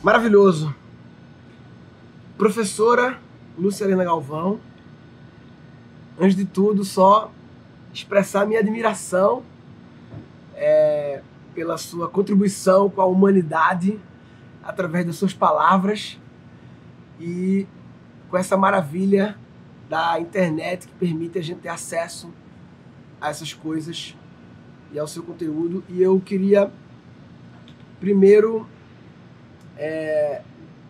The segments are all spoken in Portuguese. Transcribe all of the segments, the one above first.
Maravilhoso. Professora Lúcia Helena Galvão, antes de tudo, só expressar minha admiração pela sua contribuição com a humanidade através das suas palavras e com essa maravilha da internet que permite a gente ter acesso a essas coisas e ao seu conteúdo. E eu queria primeiro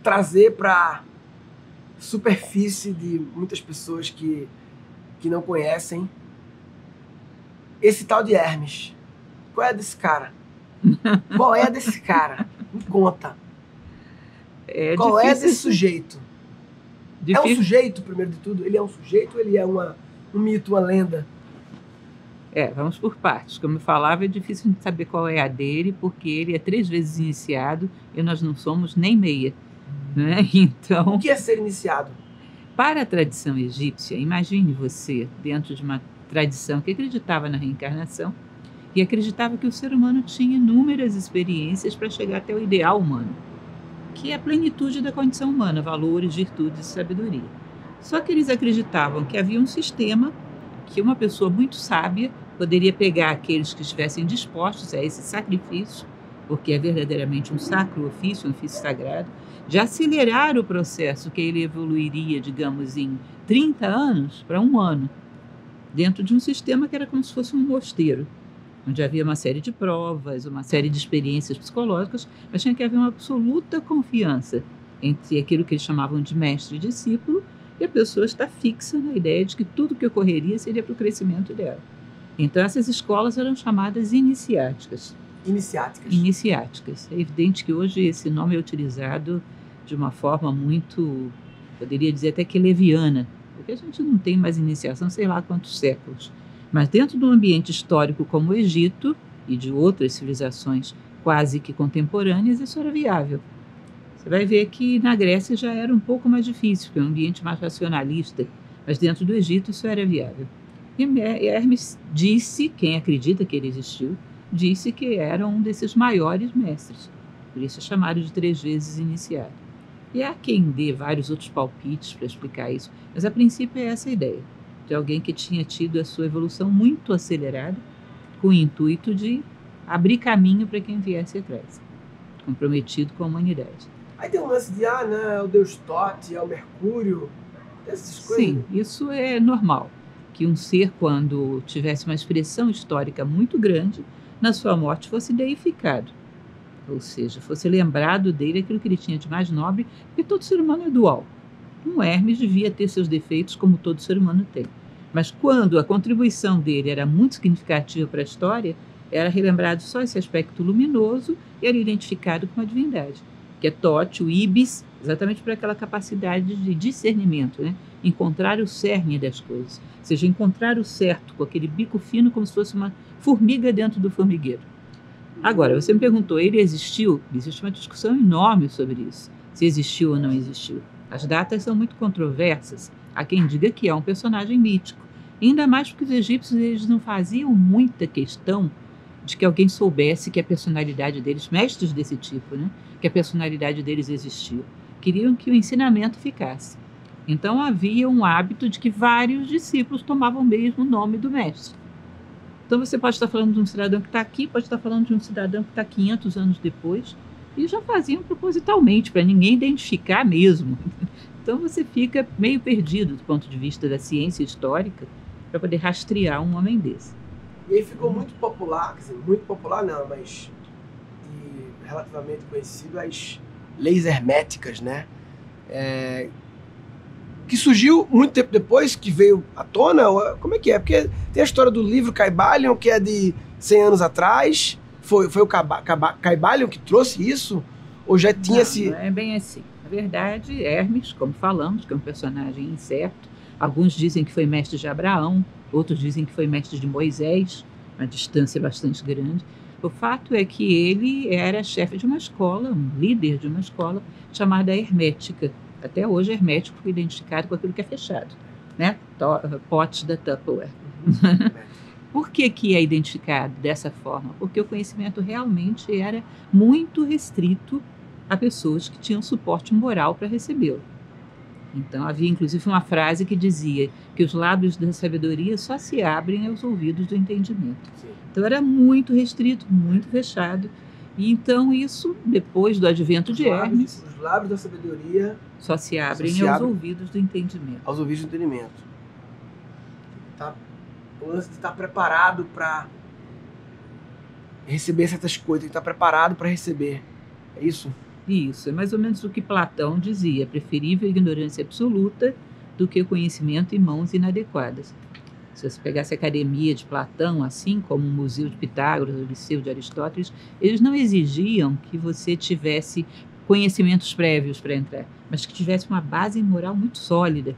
trazer para superfície de muitas pessoas que não conhecem esse tal de Hermes. Qual é desse cara? Qual é desse cara? Me conta. Qual é desse sujeito? É um sujeito, primeiro de tudo? Ele é um sujeito ou ele é um mito, uma lenda? Vamos por partes. Como eu falava, é difícil de saber qual é a dele, porque ele é 3 vezes iniciado e nós não somos nem meia. Né? Então, o que é ser iniciado? Para a tradição egípcia, imagine você dentro de uma tradição que acreditava na reencarnação e acreditava que o ser humano tinha inúmeras experiências para chegar até o ideal humano, que é a plenitude da condição humana, valores, virtudes e sabedoria. Só que eles acreditavam que havia um sistema que uma pessoa muito sábia poderia pegar aqueles que estivessem dispostos a esse sacrifício, porque é verdadeiramente um sacro ofício, um ofício sagrado, de acelerar o processo que ele evoluiria, digamos, em 30 anos para 1 ano, dentro de um sistema que era como se fosse um mosteiro, onde havia uma série de provas, uma série de experiências psicológicas, mas tinha que haver uma absoluta confiança entre aquilo que eles chamavam de mestre e discípulo, e a pessoa está fixa na ideia de que tudo que ocorreria seria para o crescimento dela. Então, essas escolas eram chamadas iniciáticas. Iniciáticas. É evidente que hoje esse nome é utilizado de uma forma muito, poderia dizer até que leviana, porque a gente não tem mais iniciação sei lá há quantos séculos. Mas dentro de um ambiente histórico como o Egito e de outras civilizações quase que contemporâneas, isso era viável. Você vai ver que na Grécia já era um pouco mais difícil, porque é um ambiente mais racionalista, mas dentro do Egito isso era viável. E Hermes disse, quem acredita que ele existiu, disse que era um desses maiores mestres, por isso é chamado de 3 vezes iniciado. E há quem dê vários outros palpites para explicar isso, mas a princípio é essa a ideia, de alguém que tinha tido a sua evolução muito acelerada, com o intuito de abrir caminho para quem viesse atrás, comprometido com a humanidade. Aí tem um lance de, o deus Tote, o Mercúrio, essas coisas. Sim, isso é normal, que um ser, quando tivesse uma expressão histórica muito grande, na sua morte fosse deificado, ou seja, fosse lembrado dele aquilo que ele tinha de mais nobre, porque todo ser humano é dual. Um Hermes devia ter seus defeitos como todo ser humano tem, mas quando a contribuição dele era muito significativa para a história, era relembrado só esse aspecto luminoso e era identificado com a divindade, que é Tote, o Ibis, exatamente por aquela capacidade de discernimento, né? Encontrar o cerne das coisas, ou seja, encontrar o certo com aquele bico fino como se fosse uma formiga dentro do formigueiro. Agora, você me perguntou, ele existiu? Existe uma discussão enorme sobre isso, se existiu ou não existiu. As datas são muito controversas. Há quem diga que é um personagem mítico, ainda mais porque os egípcios eles não faziam muita questão de que alguém soubesse que a personalidade deles, mestres desse tipo, né, que a personalidade deles existiu. Queriam que o ensinamento ficasse. Então havia um hábito de que vários discípulos tomavam mesmo o nome do mestre. Então você pode estar falando de um cidadão que está aqui, pode estar falando de um cidadão que está 500 anos depois, e já faziam propositalmente, para ninguém identificar mesmo. Então você fica meio perdido do ponto de vista da ciência histórica para poder rastrear um homem desse. E aí ficou muito popular, quer dizer, muito popular não, mas relativamente conhecido as leis herméticas, né? Que surgiu muito tempo depois, que veio à tona, como é que é? Porque tem a história do livro Caibalion, que é de 100 anos atrás, foi o Caibalion que trouxe isso? Ou já tinha Não é bem assim. Na verdade, Hermes, como falamos, que é um personagem incerto, alguns dizem que foi mestre de Abraão, outros dizem que foi mestre de Moisés, uma distância bastante grande. O fato é que ele era chefe de uma escola, um líder de uma escola chamada Hermética. Até hoje, hermético foi identificado com aquilo que é fechado, né? Potes da Tupperware. Por que é identificado dessa forma? Porque o conhecimento realmente era muito restrito a pessoas que tinham suporte moral para recebê-lo. Então, havia inclusive uma frase que dizia que os lábios da sabedoria só se abrem aos ouvidos do entendimento. Sim. Então, era muito restrito, muito fechado. E então, isso, depois do advento de Hermes, Os lábios da sabedoria só se abrem se aos abrem ouvidos do entendimento. aos ouvidos do entendimento. O lance de estar preparado para receber certas coisas, estar preparado para receber. É isso? Isso, é mais ou menos o que Platão dizia: preferível a ignorância absoluta do que o conhecimento em mãos inadequadas. Se você pegasse a academia de Platão, assim como o Museu de Pitágoras, o Liceu de Aristóteles, eles não exigiam que você tivesse conhecimentos prévios para entrar, mas que tivesse uma base moral muito sólida.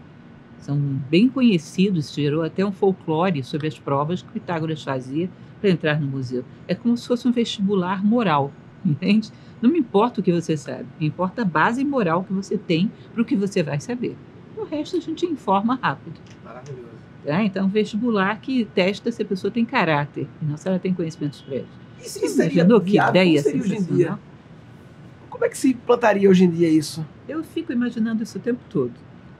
São bem conhecidos, gerou até um folclore sobre as provas que Pitágoras fazia para entrar no museu. É como se fosse um vestibular moral, entende? Não me importa o que você sabe, me importa a base moral que você tem para o que você vai saber. O resto a gente informa rápido. Maravilhoso. Tá? Então, vestibular que testa se a pessoa tem caráter, e não se ela tem conhecimentos prévios. Isso Você seria imaginou que viável? ideia Como seria hoje em dia? sensacional? Como é que se plantaria hoje em dia isso? Eu fico imaginando isso o tempo todo.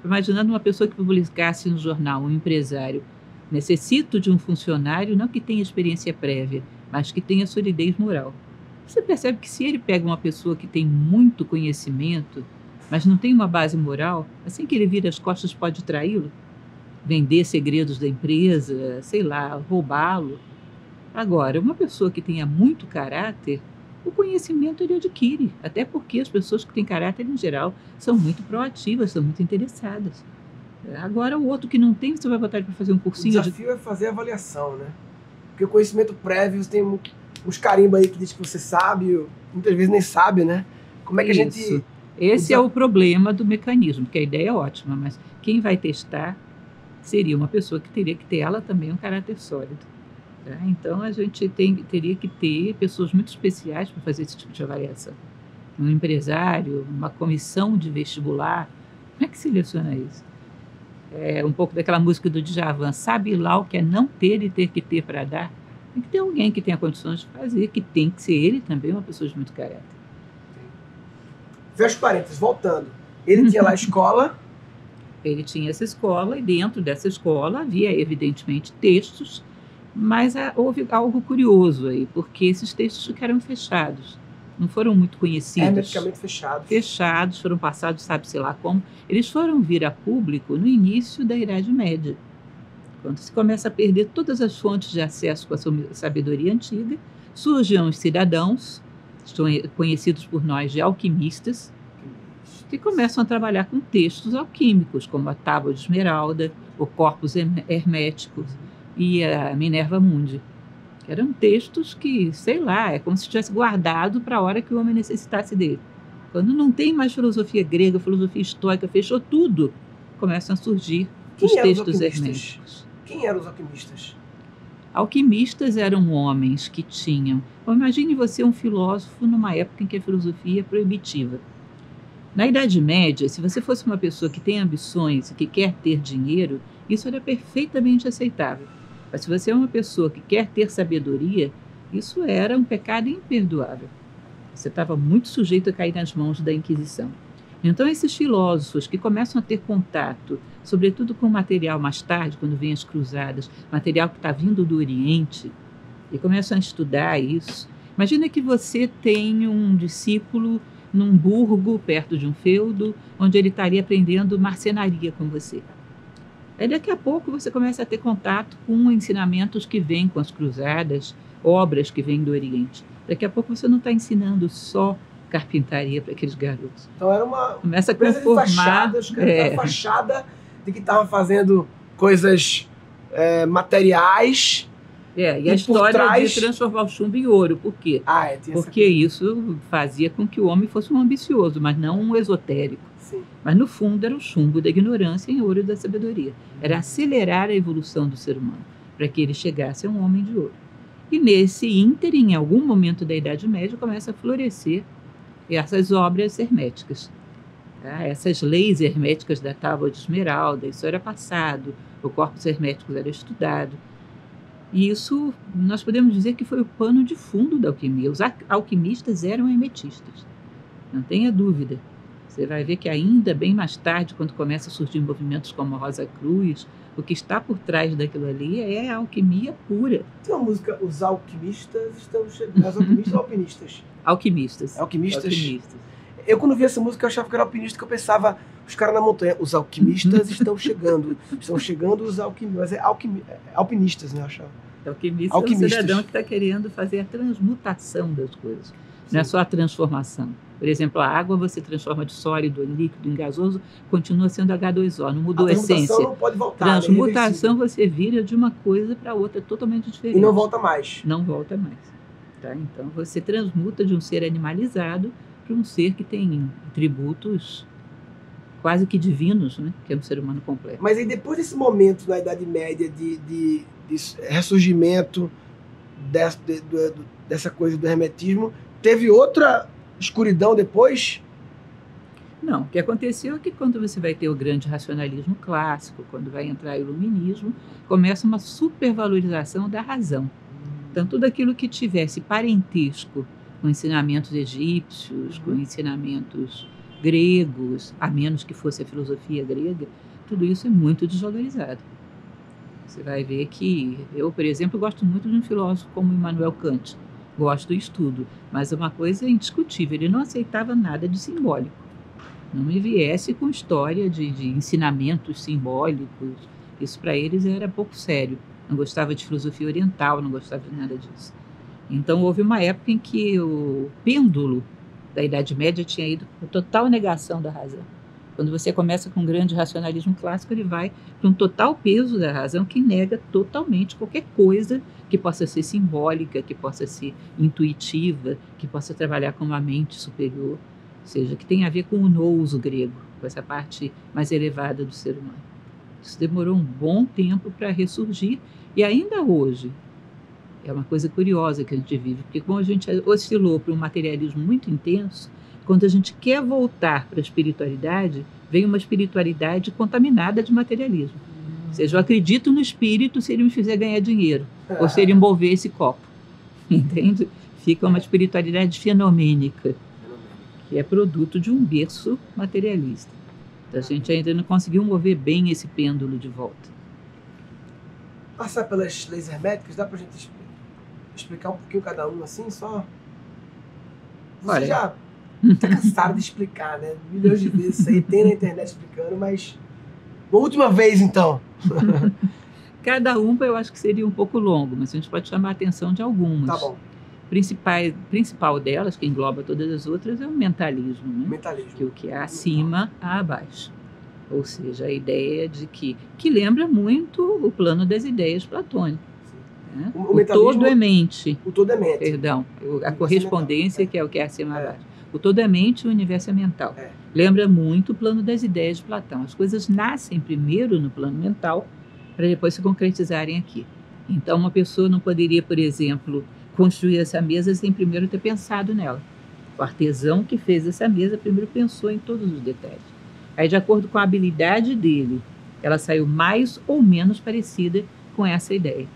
Imaginando uma pessoa que publicasse no jornal, um empresário: necessito de um funcionário não que tenha experiência prévia, mas que tenha solidez moral. Você percebe que se ele pega uma pessoa que tem muito conhecimento, mas não tem uma base moral, assim que ele vira as costas pode traí-lo, vender segredos da empresa, sei lá, roubá-lo. Agora, uma pessoa que tenha muito caráter, o conhecimento ele adquire, até porque as pessoas que têm caráter em geral são muito proativas, são muito interessadas. Agora, o outro que não tem, você vai botar ele para fazer um O cursinho de... desafio é fazer a avaliação, né? Porque o conhecimento prévio, tem uns carimbos aí que diz que você sabe, muitas vezes nem sabe, né? Como é que a gente... Isso. Esse é o problema do mecanismo, porque a ideia é ótima, mas quem vai testar seria uma pessoa que teria que ter ela também um caráter sólido. Tá? Então, a gente teria que ter pessoas muito especiais para fazer esse tipo de avaliação. Um empresário, uma comissão de vestibular. Como é que seleciona isso? É um pouco daquela música do Djavan: sabe lá o que é não ter e ter que ter para dar? Tem que ter alguém que tenha condições de fazer, que tem que ser ele também uma pessoa de muito caráter. Fecha parênteses, voltando. Ele tinha lá a escola. Ele tinha essa escola e dentro dessa escola havia, evidentemente, textos, mas houve algo curioso aí, porque esses textos ficaram fechados, não foram muito conhecidos. Hermeticamente fechados. Fechados, foram passados, sabe-se lá como. Eles foram vir a público no início da Idade Média, quando se começa a perder todas as fontes de acesso com a sabedoria antiga, surgem os cidadãos, conhecidos por nós de alquimistas, que começam a trabalhar com textos alquímicos, como a Tábua de Esmeralda, o Corpus Hermético e a Minerva Mundi. Que eram textos que, sei lá, é como se tivesse guardado para a hora que o homem necessitasse dele. Quando não tem mais filosofia grega, filosofia estoica, fechou tudo, começam a surgir os textos herméticos. Quem eram os alquimistas? Alquimistas eram homens que tinham... Bom, imagine você um filósofo numa época em que a filosofia é proibitiva. Na Idade Média, se você fosse uma pessoa que tem ambições e que quer ter dinheiro, isso era perfeitamente aceitável. Mas se você é uma pessoa que quer ter sabedoria, isso era um pecado imperdoável. Você estava muito sujeito a cair nas mãos da Inquisição. Então, esses filósofos que começam a ter contato, sobretudo com material mais tarde, quando vêm as cruzadas, material que está vindo do Oriente, e começam a estudar isso. Imagina que você tem um discípulo num burgo, perto de um feudo, onde ele estaria aprendendo marcenaria com você. Aí, daqui a pouco, você começa a ter contato com ensinamentos que vêm com as cruzadas, obras que vêm do Oriente. Daqui a pouco, você não está ensinando só carpintaria para aqueles garotos. Então, era uma começa a empresa conformar, de fachada, os caras davam fachada de que estavam fazendo coisas materiais. E a história de transformar o chumbo em ouro. Por quê? Porque isso fazia com que o homem fosse um ambicioso, mas não um esotérico. Sim. Mas, no fundo, era o chumbo da ignorância em ouro da sabedoria. Era acelerar a evolução do ser humano, para que ele chegasse a um homem de ouro. E nesse ínter, em algum momento da Idade Média, começa a florescer essas obras herméticas. Tá? Essas leis herméticas da Tábua de Esmeralda, isso era passado, o Corpus Hermético era estudado. E isso, nós podemos dizer que foi o pano de fundo da alquimia. Os alquimistas eram hermetistas. Não tenha dúvida. Você vai ver que ainda bem mais tarde, quando começa a surgir movimentos como a Rosa Cruz, o que está por trás daquilo ali é a alquimia pura. Tem uma música, Os Alquimistas Estão Chegando. Os alquimistas ou alpinistas? Alquimistas. Alquimistas. Alquimistas. Eu, quando vi essa música, eu achava que era alpinista, que eu pensava, os caras na montanha, os alquimistas estão chegando os alquimistas. Mas é alpinistas, né, eu achava. Alquimista é um cidadão que está querendo fazer a transmutação das coisas. Sim. Não é só a transformação. Por exemplo, a água você transforma de sólido, líquido, em gasoso, continua sendo H2O, não mudou a essência. Não pode voltar. Transmutação você vira de uma coisa para outra totalmente diferente. E não volta mais. Não volta mais. Tá? Então você transmuta de um ser animalizado para um ser que tem atributos quase que divinos, né? Que é um ser humano completo. Mas aí depois desse momento na Idade Média de ressurgimento dessa coisa do hermetismo, teve outra escuridão depois? Não, o que aconteceu é que quando você vai ter o grande racionalismo clássico, quando vai entrar o iluminismo, começa uma supervalorização da razão. Então, tudo aquilo que tivesse parentesco com ensinamentos egípcios, com ensinamentos gregos, a menos que fosse a filosofia grega, tudo isso é muito desvalorizado. Você vai ver que eu, por exemplo, gosto muito de um filósofo como Immanuel Kant. Gosto do estudo, mas uma coisa é indiscutível, ele não aceitava nada de simbólico. Não me viesse com história de ensinamentos simbólicos, isso para eles era pouco sério. Não gostava de filosofia oriental, não gostava de nada disso. Então houve uma época em que o pêndulo da Idade Média tinha ido para a total negação da razão. Quando você começa com um grande racionalismo clássico, ele vai para um total peso da razão que nega totalmente qualquer coisa que possa ser simbólica, que possa ser intuitiva, que possa trabalhar com uma mente superior, ou seja, que tem a ver com o nous grego, com essa parte mais elevada do ser humano. Isso demorou um bom tempo para ressurgir e ainda hoje é uma coisa curiosa que a gente vive, porque como a gente oscilou para um materialismo muito intenso, quando a gente quer voltar para a espiritualidade, vem uma espiritualidade contaminada de materialismo. Ou seja, eu acredito no espírito se ele me fizer ganhar dinheiro, ou se ele envolver esse copo. Entende? Fica uma espiritualidade fenomênica, que é produto de um berço materialista. Então, a gente ainda não conseguiu mover bem esse pêndulo de volta. Passar pelas leis herméticas, dá para a gente explicar um pouquinho cada um assim, só? Você já está cansado de explicar, né? Milhões de vezes isso aí, tem na internet explicando, mas uma última vez então. Cada uma eu acho que seria um pouco longo, mas a gente pode chamar a atenção de algumas. Tá bom. Principal delas, que engloba todas as outras, é o mentalismo. Né? Mentalismo. Que o que é acima, há abaixo. Ou seja, a ideia de que lembra muito o plano das ideias platônicas. Né? O todo é mente. O todo é mente. Perdão, a correspondência, que é o que é acima e abaixo. O todo é mente e o universo é mental. Lembra muito o plano das ideias de Platão. As coisas nascem primeiro no plano mental para depois se concretizarem aqui. Então, uma pessoa não poderia, por exemplo, construir essa mesa sem primeiro ter pensado nela. O artesão que fez essa mesa primeiro pensou em todos os detalhes. Aí, de acordo com a habilidade dele, ela saiu mais ou menos parecida com essa ideia.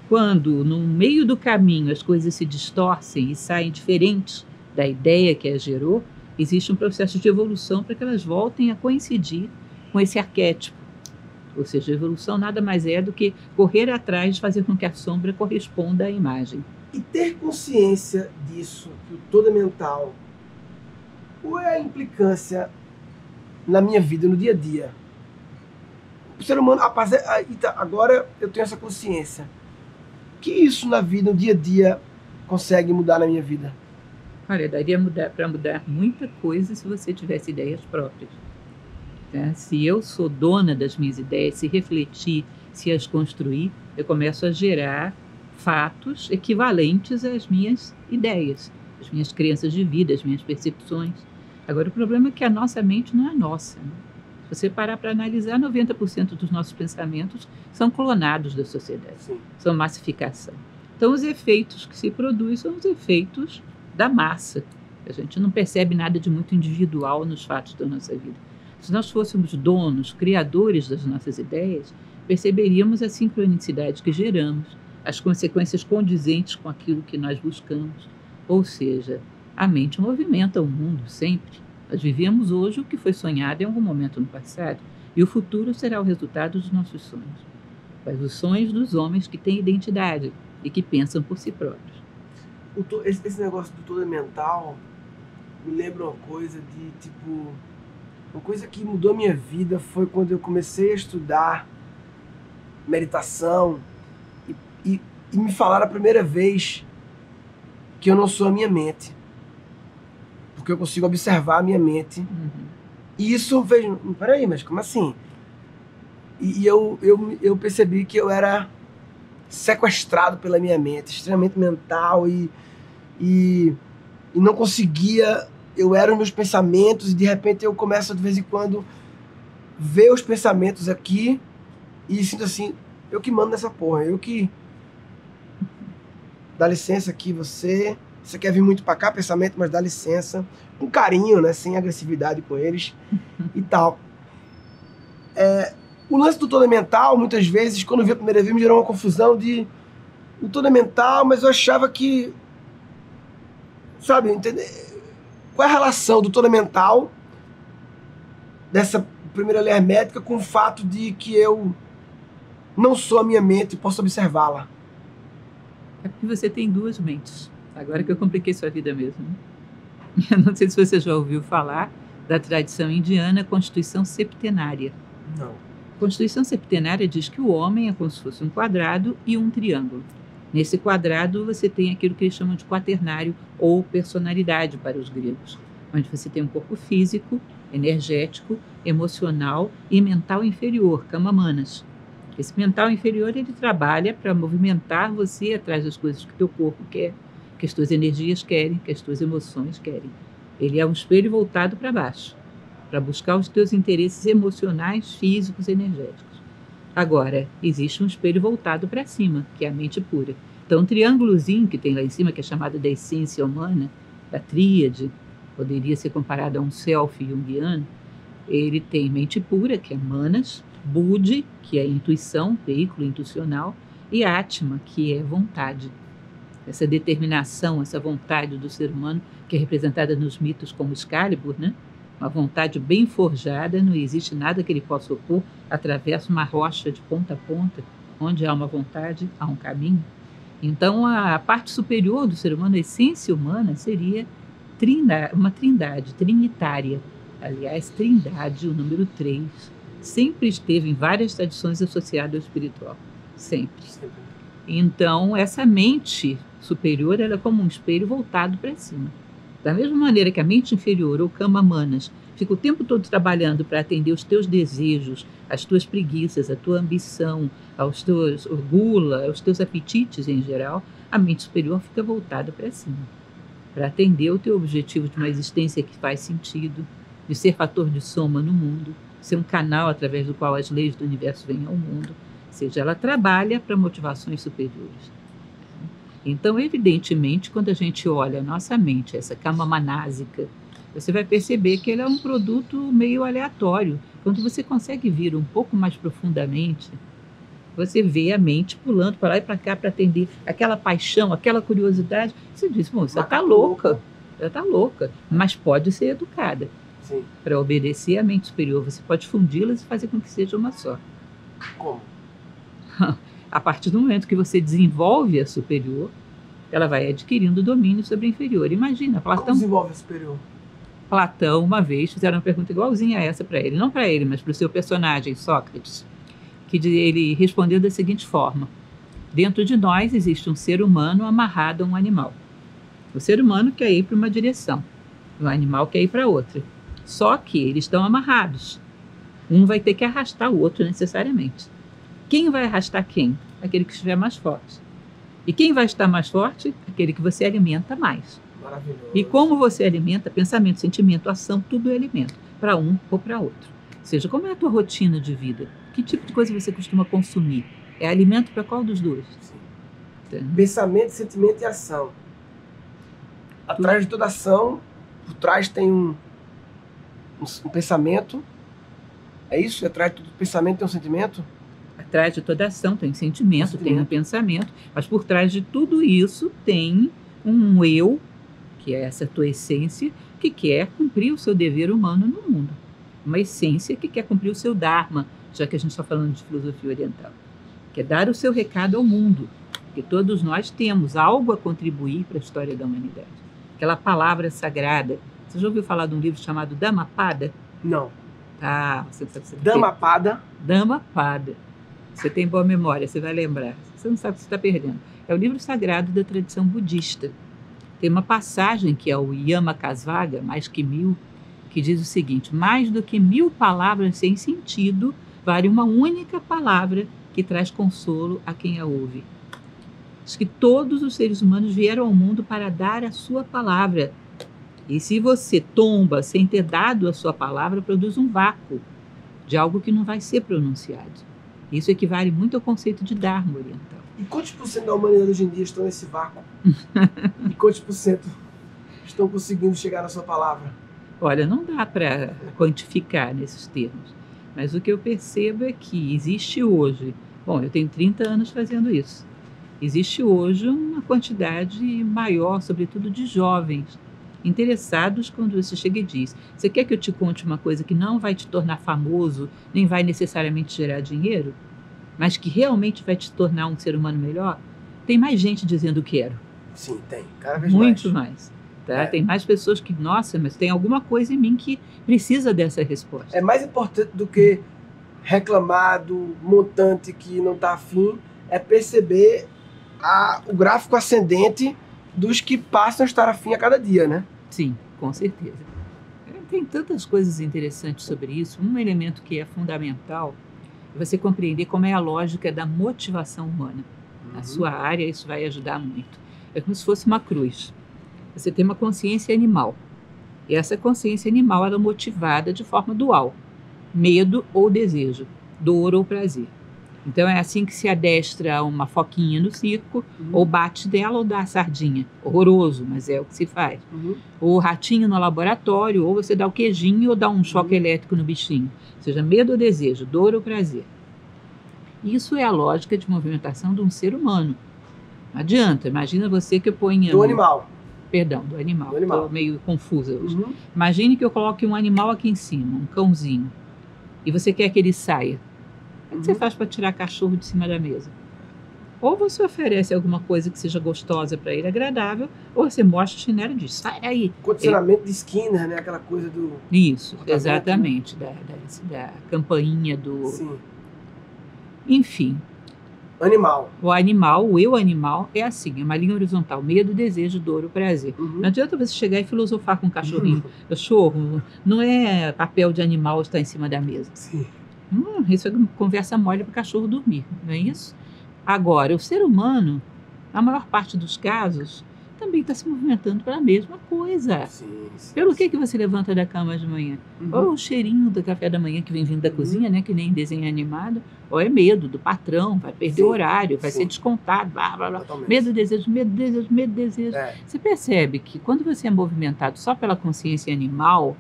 Quando, no meio do caminho, as coisas se distorcem e saem diferentes da ideia que as gerou, existe um processo de evolução para que elas voltem a coincidir com esse arquétipo. Ou seja, a evolução nada mais é do que correr atrás de fazer com que a sombra corresponda à imagem. E ter consciência disso, que o todo é mental, qual é a implicância na minha vida, no dia a dia? O ser humano, agora eu tenho essa consciência. O que isso na vida, no dia a dia, consegue mudar na minha vida? Olha, daria para mudar muita coisa se você tivesse ideias próprias. Tá? Se eu sou dona das minhas ideias, se refletir, se as construir, eu começo a gerar fatos equivalentes às minhas ideias, às minhas crenças de vida, às minhas percepções. Agora, o problema é que a nossa mente não é nossa. Né? Se você parar para analisar, 90% dos nossos pensamentos são clonados da sociedade, são massificação. Então, os efeitos que se produzem são os efeitos da massa. A gente não percebe nada de muito individual nos fatos da nossa vida. Se nós fôssemos donos, criadores das nossas ideias, perceberíamos a sincronicidade que geramos, as consequências condizentes com aquilo que nós buscamos, ou seja, A mente movimenta o mundo sempre. Nós vivemos hoje o que foi sonhado em algum momento no passado, e o futuro será o resultado dos nossos sonhos. Mas os sonhos dos homens que têm identidade e que pensam por si próprios. Esse negócio do todo é mental me lembra uma coisa de, tipo... Uma coisa que mudou a minha vida foi quando eu comecei a estudar meditação e me falaram a primeira vez que eu não sou a minha mente. Porque eu consigo observar a minha mente. E isso fez... Peraí, mas como assim? E eu percebi que eu era sequestrado pela minha mente, extremamente mental e não conseguia... Eu era os meus pensamentos e de repente eu começo de vez em quando ver os pensamentos aqui e sinto assim, eu que mando nessa porra, eu que... Dá licença aqui, você quer vir muito pra cá, pensamento, mas dá licença. Com carinho, né, sem agressividade com eles e tal. O lance do todo é mental, muitas vezes, quando eu vi a primeira vez, me gerou uma confusão de... O todo é mental, mas eu achava que... Sabe, entendeu? Qual é a relação do todo é mental, dessa primeira lei hermética, com o fato de que eu não sou a minha mente e posso observá-la? É porque você tem duas mentes. Agora que eu compliquei sua vida mesmo. Eu não sei se você já ouviu falar da tradição indiana Constituição Septenária. Não. Constituição Septenária diz que o homem é como se fosse um quadrado e um triângulo. Nesse quadrado você tem aquilo que eles chamam de quaternário ou personalidade para os gregos, onde você tem um corpo físico, energético, emocional e mental inferior, kamamanas. Esse mental inferior ele trabalha para movimentar você atrás das coisas que teu corpo quer, que as tuas energias querem, que as tuas emoções querem. Ele é um espelho voltado para baixo, para buscar os teus interesses emocionais, físicos e energéticos. Agora, existe um espelho voltado para cima, que é a mente pura. Então, um triângulozinho que tem lá em cima, que é chamado da essência humana, da tríade, poderia ser comparado a um self junguiano, ele tem mente pura, que é manas, buddhi, que é intuição, veículo intuicional, e atma, que é vontade. Essa determinação, essa vontade do ser humano, que é representada nos mitos como Excalibur, né? Uma vontade bem forjada, não existe nada que ele possa opor, atravessa uma rocha de ponta a ponta, onde há uma vontade, há um caminho. Então, a parte superior do ser humano, a essência humana, seria uma trindade, trinitária. Aliás, trindade, o número 3, sempre esteve em várias tradições associado ao espiritual. Sempre. Então, essa mente superior ela é como um espelho voltado para cima. Da mesma maneira que a mente inferior, ou kamamanas, fica o tempo todo trabalhando para atender os teus desejos, as tuas preguiças, a tua ambição, aos teus gula, aos teus apetites em geral, a mente superior fica voltada para cima, para atender o teu objetivo de uma existência que faz sentido, de ser fator de soma no mundo, ser um canal através do qual as leis do universo vêm ao mundo. Ou seja, ela trabalha para motivações superiores. Então, evidentemente, quando a gente olha a nossa mente, essa cama manásica, você vai perceber que ele é um produto meio aleatório. Quando você consegue vir um pouco mais profundamente, você vê a mente pulando para lá e para cá para atender aquela paixão, aquela curiosidade. Você diz, bom, você está louca, ela está louca, mas pode ser educada. Para obedecer à mente superior, você pode fundi-las e fazer com que seja uma só. Como? A partir do momento que você desenvolve a superior, ela vai adquirindo domínio sobre a inferior. Imagina, Platão... Como desenvolve a superior? Platão, uma vez, fizeram uma pergunta igualzinha a essa para ele. Não para ele, mas para o seu personagem, Sócrates. Que ele respondeu da seguinte forma. Dentro de nós existe um ser humano amarrado a um animal. O ser humano quer ir para uma direção. O animal quer ir para outra. Só que eles estão amarrados. Um vai ter que arrastar o outro necessariamente. Quem vai arrastar quem? Aquele que estiver mais forte. E quem vai estar mais forte? Aquele que você alimenta mais. Maravilhoso. E como você alimenta, pensamento, sentimento, ação, tudo é alimento. Para um ou para outro. Ou seja, como é a tua rotina de vida? Que tipo de coisa você costuma consumir? É alimento para qual dos dois? Sim. Pensamento, sentimento e ação. Atrás de toda ação, por trás tem um pensamento. É isso? Atrás de todo pensamento tem um sentimento? Atrás de toda ação tem sentimento, tem um pensamento, mas por trás de tudo isso tem um eu que é essa tua essência que quer cumprir o seu dever humano no mundo. Uma essência que quer cumprir o seu dharma, já que a gente está falando de filosofia oriental. Quer dar o seu recado ao mundo, que todos nós temos algo a contribuir para a história da humanidade. Aquela palavra sagrada. Você já ouviu falar de um livro chamado Dhammapada? Não. Ah, você Dhammapada? Dhammapada. Você tem boa memória, você vai lembrar. Você não sabe o que você está perdendo. É o livro sagrado da tradição budista. Tem uma passagem que é o Yamakasvaga, mais que 1000, que diz o seguinte: mais do que 1000 palavras sem sentido, vale uma única palavra que traz consolo a quem a ouve. Diz que todos os seres humanos vieram ao mundo para dar a sua palavra. E se você tomba sem ter dado a sua palavra, produz um vácuo de algo que não vai ser pronunciado. Isso equivale muito ao conceito de Dharma oriental. E quantos por cento da humanidade hoje em dia estão nesse vácuo? E quantos por cento estão conseguindo chegar na sua palavra? Olha, não dá para quantificar nesses termos. Mas o que eu percebo é que existe hoje... Bom, eu tenho 30 anos fazendo isso. Existe hoje uma quantidade maior, sobretudo de jovens, interessados quando você chega e diz: você quer que eu te conte uma coisa que não vai te tornar famoso, nem vai necessariamente gerar dinheiro, mas que realmente vai te tornar um ser humano melhor? Tem mais gente dizendo quero. Sim, tem. Cada vez muito mais. Tá? É. Tem mais pessoas que, nossa, mas tem alguma coisa em mim que precisa dessa resposta. É mais importante do que reclamar do montante que não está afim, é perceber o gráfico ascendente dos que passam a estar afim a cada dia, né? Sim, com certeza. Tem tantas coisas interessantes sobre isso. Um elemento que é fundamental é você compreender como é a lógica da motivação humana. Na sua área, isso vai ajudar muito. É como se fosse uma cruz. Você tem uma consciência animal. E essa consciência animal ela é motivada de forma dual. Medo ou desejo, dor ou prazer. Então é assim que se adestra uma foquinha no circo, ou bate dela ou dá a sardinha. Horroroso, mas é o que se faz. Ou o ratinho no laboratório, ou você dá o queijinho ou dá um choque elétrico no bichinho. Ou seja, medo ou desejo, dor ou prazer. Isso é a lógica de movimentação de um ser humano. Não adianta, imagina você que eu ponha... Do animal. Perdão, do animal. Estou meio confusa hoje. Imagine que eu coloque um animal aqui em cima, um cãozinho, e você quer que ele saia. O que você faz para tirar cachorro de cima da mesa? Ou você oferece alguma coisa que seja gostosa para ele, agradável, ou você mostra o chinelo e diz: sai aí. Condicionamento de Skinner, né? Aquela coisa do... Isso, exatamente, da campainha do... Sim. Enfim. Animal. O animal, o eu animal, é assim, é uma linha horizontal: medo, desejo, dor, o prazer. Não adianta você chegar e filosofar com um cachorrinho. Cachorro, não é papel de animal estar em cima da mesa. Sim. Isso é conversa mole para o cachorro dormir, não é isso? Agora, o ser humano, na maior parte dos casos, também está se movimentando para a mesma coisa. Sim. Pelo que você levanta da cama de manhã? Ou o cheirinho do café da manhã que vem vindo da cozinha, né, que nem desenho animado, ou é medo do patrão, vai perder o horário, vai ser descontado, blá, blá, blá. Medo, desejo, medo, desejo, medo, desejo. Você percebe que quando você é movimentado só pela consciência animal,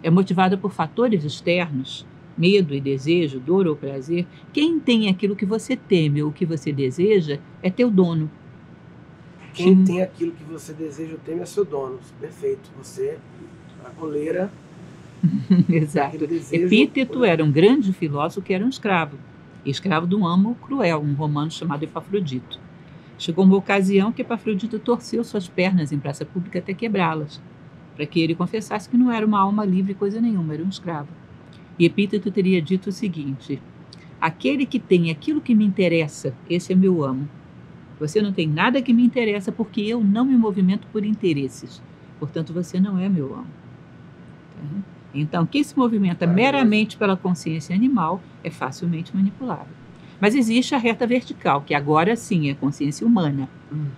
é motivado por fatores externos, medo e desejo, dor ou prazer, quem tem aquilo que você teme ou que você deseja é teu dono. Quem tem aquilo que você deseja ou teme é seu dono. Perfeito. Você, a coleira... Exato. Epíteto era um grande filósofo que era um escravo. Escravo de um amo cruel, um romano chamado Epafrodito. Chegou uma ocasião que Epafrodito torceu suas pernas em praça pública até quebrá-las, para que ele confessasse que não era uma alma livre coisa nenhuma, era um escravo. E Epíteto teria dito o seguinte: aquele que tem aquilo que me interessa, esse é meu amo. Você não tem nada que me interessa porque eu não me movimento por interesses. Portanto, você não é meu amo. Então, quem se movimenta meramente pela consciência animal é facilmente manipulável. Mas existe a reta vertical, que agora sim é a consciência humana.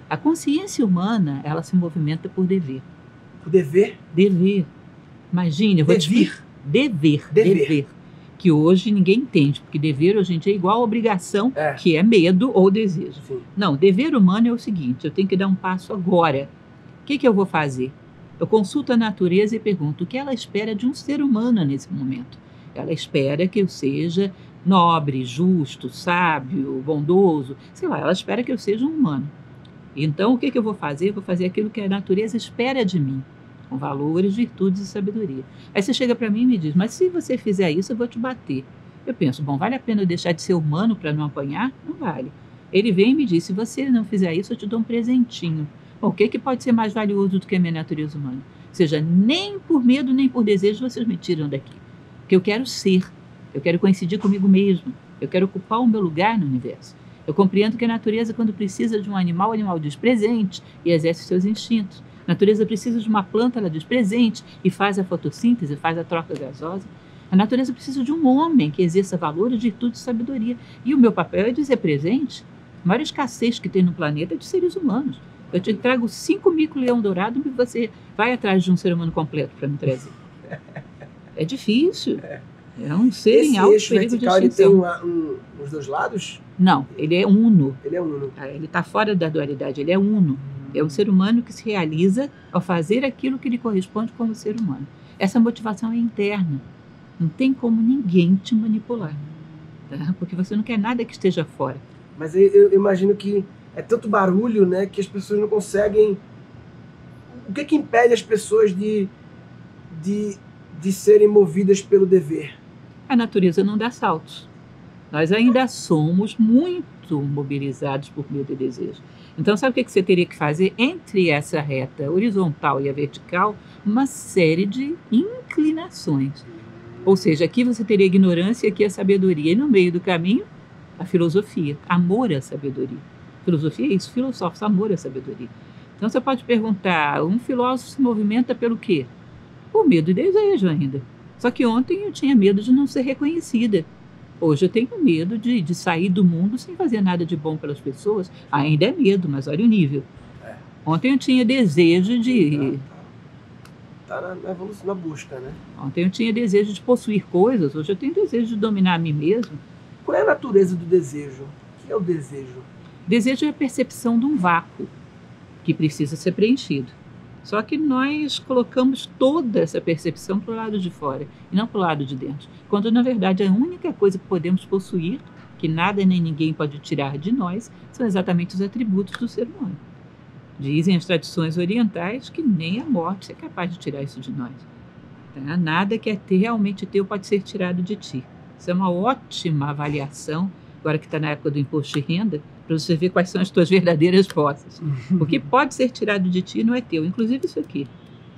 A consciência humana, ela se movimenta por dever. Por dever? Dever. Imagine, eu vou te explicar. Dever. Que hoje ninguém entende, porque dever hoje em dia é igual a obrigação, que é medo ou desejo. Sim. Não, dever humano é o seguinte: eu tenho que dar um passo agora. O que eu vou fazer? Eu consulto a natureza e pergunto o que ela espera de um ser humano nesse momento. Ela espera que eu seja nobre, justo, sábio, bondoso, sei lá, ela espera que eu seja um humano. Então, o que eu vou fazer? Eu vou fazer aquilo que a natureza espera de mim, com valores, virtudes e sabedoria. Aí você chega para mim e me diz, mas se você fizer isso, eu vou te bater. Eu penso, bom, vale a pena eu deixar de ser humano para não apanhar? Não vale. Ele vem e me diz, se você não fizer isso, eu te dou um presentinho. Bom, o que pode ser mais valioso do que a minha natureza humana? Ou seja, nem por medo, nem por desejo vocês me tiram daqui. Porque eu quero ser, eu quero coincidir comigo mesmo, eu quero ocupar o meu lugar no universo. Eu compreendo que a natureza, quando precisa de um animal, o animal diz presente e exerce seus instintos. A natureza precisa de uma planta, ela diz presente e faz a fotossíntese, faz a troca gasosa. A natureza precisa de um homem que exerça valores, virtudes e sabedoria. E o meu papel é dizer presente. A maior escassez que tem no planeta é de seres humanos. Eu te trago 5 mico-leão dourado e você vai atrás de um ser humano completo para me trazer. É difícil. É um ser em alto perigo de extinção. Ele tem os dois lados? Não, ele é uno. Ele é uno. Ele está fora da dualidade, ele é uno. É um ser humano que se realiza ao fazer aquilo que lhe corresponde como ser humano. Essa motivação é interna. Não tem como ninguém te manipular. Tá? Porque você não quer nada que esteja fora. Mas eu imagino que é tanto barulho, né, que as pessoas não conseguem... O que impede as pessoas de serem movidas pelo dever? A natureza não dá saltos. Nós ainda somos muito mobilizados por medo e desejo. Então, sabe o que você teria que fazer? Entre essa reta horizontal e a vertical, uma série de inclinações. Ou seja, aqui você teria a ignorância e aqui a sabedoria. E no meio do caminho, a filosofia. Amor à sabedoria. Filosofia é isso, filosóficos, amor à sabedoria. Então você pode perguntar, um filósofo se movimenta pelo quê? Por medo e desejo ainda. Só que ontem eu tinha medo de não ser reconhecida. Hoje eu tenho medo de sair do mundo sem fazer nada de bom pelas pessoas. Ainda é medo, mas olha o nível. Ontem eu tinha desejo de... Está na evolução, na busca, né? Ontem eu tinha desejo de possuir coisas, hoje eu tenho desejo de dominar a mim mesmo. Qual é a natureza do desejo? O que é o desejo? Desejo é a percepção de um vácuo que precisa ser preenchido. Só que nós colocamos toda essa percepção para o lado de fora e não para o lado de dentro. Quando, na verdade, a única coisa que podemos possuir, que nada nem ninguém pode tirar de nós, são exatamente os atributos do ser humano. Dizem as tradições orientais que nem a morte é capaz de tirar isso de nós. Tá? Nada que é realmente teu pode ser tirado de ti. Isso é uma ótima avaliação, agora que está na época do imposto de renda, para você ver quais são as tuas verdadeiras posses. O que pode ser tirado de ti não é teu, inclusive isso aqui.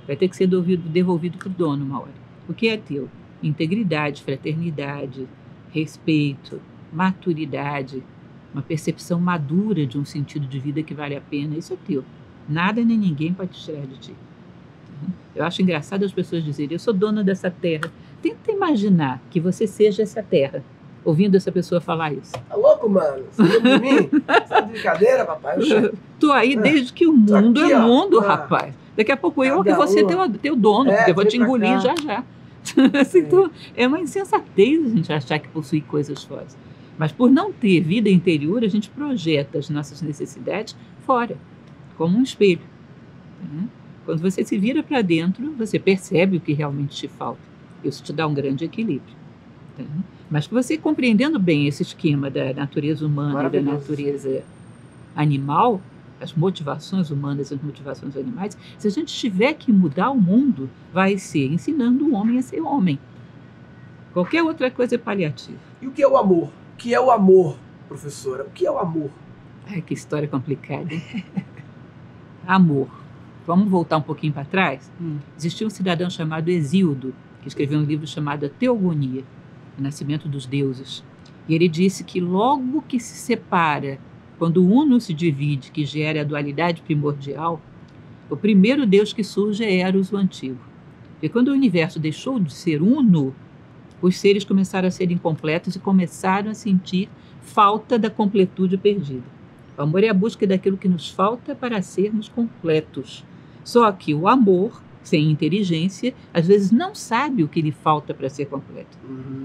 Vai ter que ser devolvido para o dono uma hora. O que é teu? Integridade, fraternidade, respeito, maturidade, uma percepção madura de um sentido de vida que vale a pena, isso é teu. Nada nem ninguém pode te tirar de ti. Eu acho engraçado as pessoas dizerem, eu sou dona dessa terra. Tenta imaginar que você seja essa terra, ouvindo essa pessoa falar isso. Tá louco, mano? Você lembra de mim? Você tá de brincadeira, papai? Tô aí desde que o mundo aqui, é mundo, rapaz. Daqui a pouco eu que vou ser teu dono, porque eu vou te engolir já. Então, é uma insensatez a gente achar que possui coisas fora. Mas por não ter vida interior, a gente projeta as nossas necessidades fora, como um espelho. Quando você se vira para dentro, você percebe o que realmente te falta. Isso te dá um grande equilíbrio. Mas que você compreendendo bem esse esquema da natureza humana e da natureza animal, as motivações humanas e as motivações animais, se a gente tiver que mudar o mundo, vai ser ensinando o homem a ser homem. Qualquer outra coisa é paliativa. E o que é o amor? O que é o amor, professora? O que é o amor? Ai, que história complicada, hein? Amor. Vamos voltar um pouquinho para trás? Existia um cidadão chamado Hesíodo, que escreveu um livro chamado A Teogonia, O Nascimento dos Deuses. E ele disse que logo que se separa, quando o uno se divide, que gera a dualidade primordial, o primeiro Deus que surge é Eros, o antigo. E quando o universo deixou de ser uno, os seres começaram a ser incompletos e começaram a sentir falta da completude perdida. O amor é a busca daquilo que nos falta para sermos completos. Só que o amor, sem inteligência, às vezes não sabe o que lhe falta para ser completo.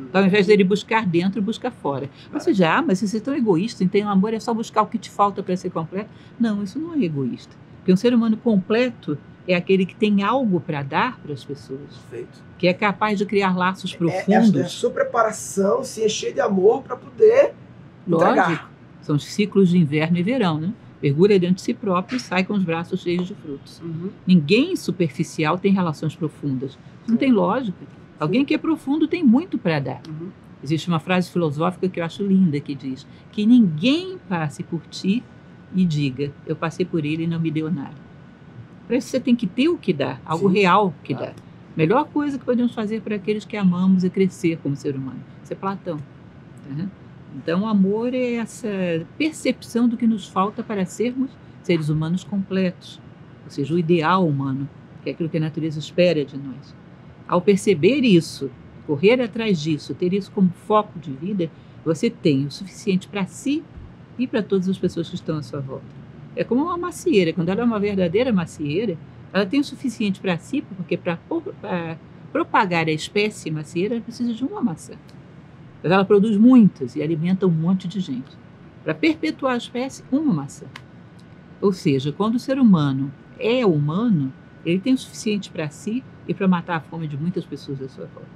Então, ao invés dele buscar dentro, busca fora. Você já, mas se você é tão egoísta, então o amor é só buscar o que te falta para ser completo? Não, isso não é egoísta. Porque um ser humano completo é aquele que tem algo para dar para as pessoas. Perfeito. Que é capaz de criar laços profundos. É a sua preparação, se encher de amor para poder entregar. Lógico. São os ciclos de inverno e verão, né? Mergulha dentro de si próprio e sai com os braços cheios de frutos. Ninguém superficial tem relações profundas. Não tem lógica. Alguém que é profundo tem muito para dar. Existe uma frase filosófica que eu acho linda, que diz que ninguém passe por ti e diga, eu passei por ele e não me deu nada. Para isso você tem que ter o que dar, algo real que dar. Melhor coisa que podemos fazer para aqueles que amamos é crescer como ser humano. Isso é Platão. Então, o amor é essa percepção do que nos falta para sermos seres humanos completos. Ou seja, o ideal humano, que é aquilo que a natureza espera de nós. Ao perceber isso, correr atrás disso, ter isso como foco de vida, você tem o suficiente para si e para todas as pessoas que estão à sua volta. É como uma macieira. Quando ela é uma verdadeira macieira, ela tem o suficiente para si, porque para propagar a espécie macieira, ela precisa de uma maçã. Mas ela produz muitas e alimenta um monte de gente. Para perpetuar a espécie, uma maçã. Ou seja, quando o ser humano é humano, ele tem o suficiente para si e para matar a fome de muitas pessoas à sua volta.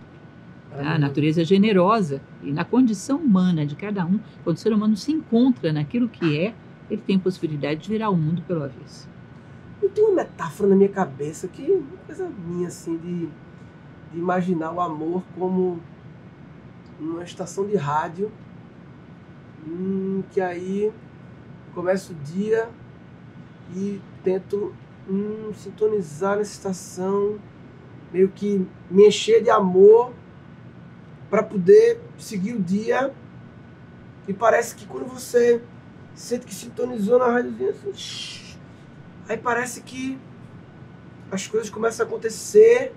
A natureza é generosa e na condição humana de cada um, quando o ser humano se encontra naquilo que é, ele tem a possibilidade de virar o mundo pelo avesso. Eu tenho uma metáfora na minha cabeça que é uma coisa minha, assim, de imaginar o amor como uma estação de rádio, que aí começa o dia e tento sintonizar nessa estação, meio que me encher de amor para poder seguir o dia. E parece que quando você sente que sintonizou na rádiozinha, assim, aí parece que as coisas começam a acontecer,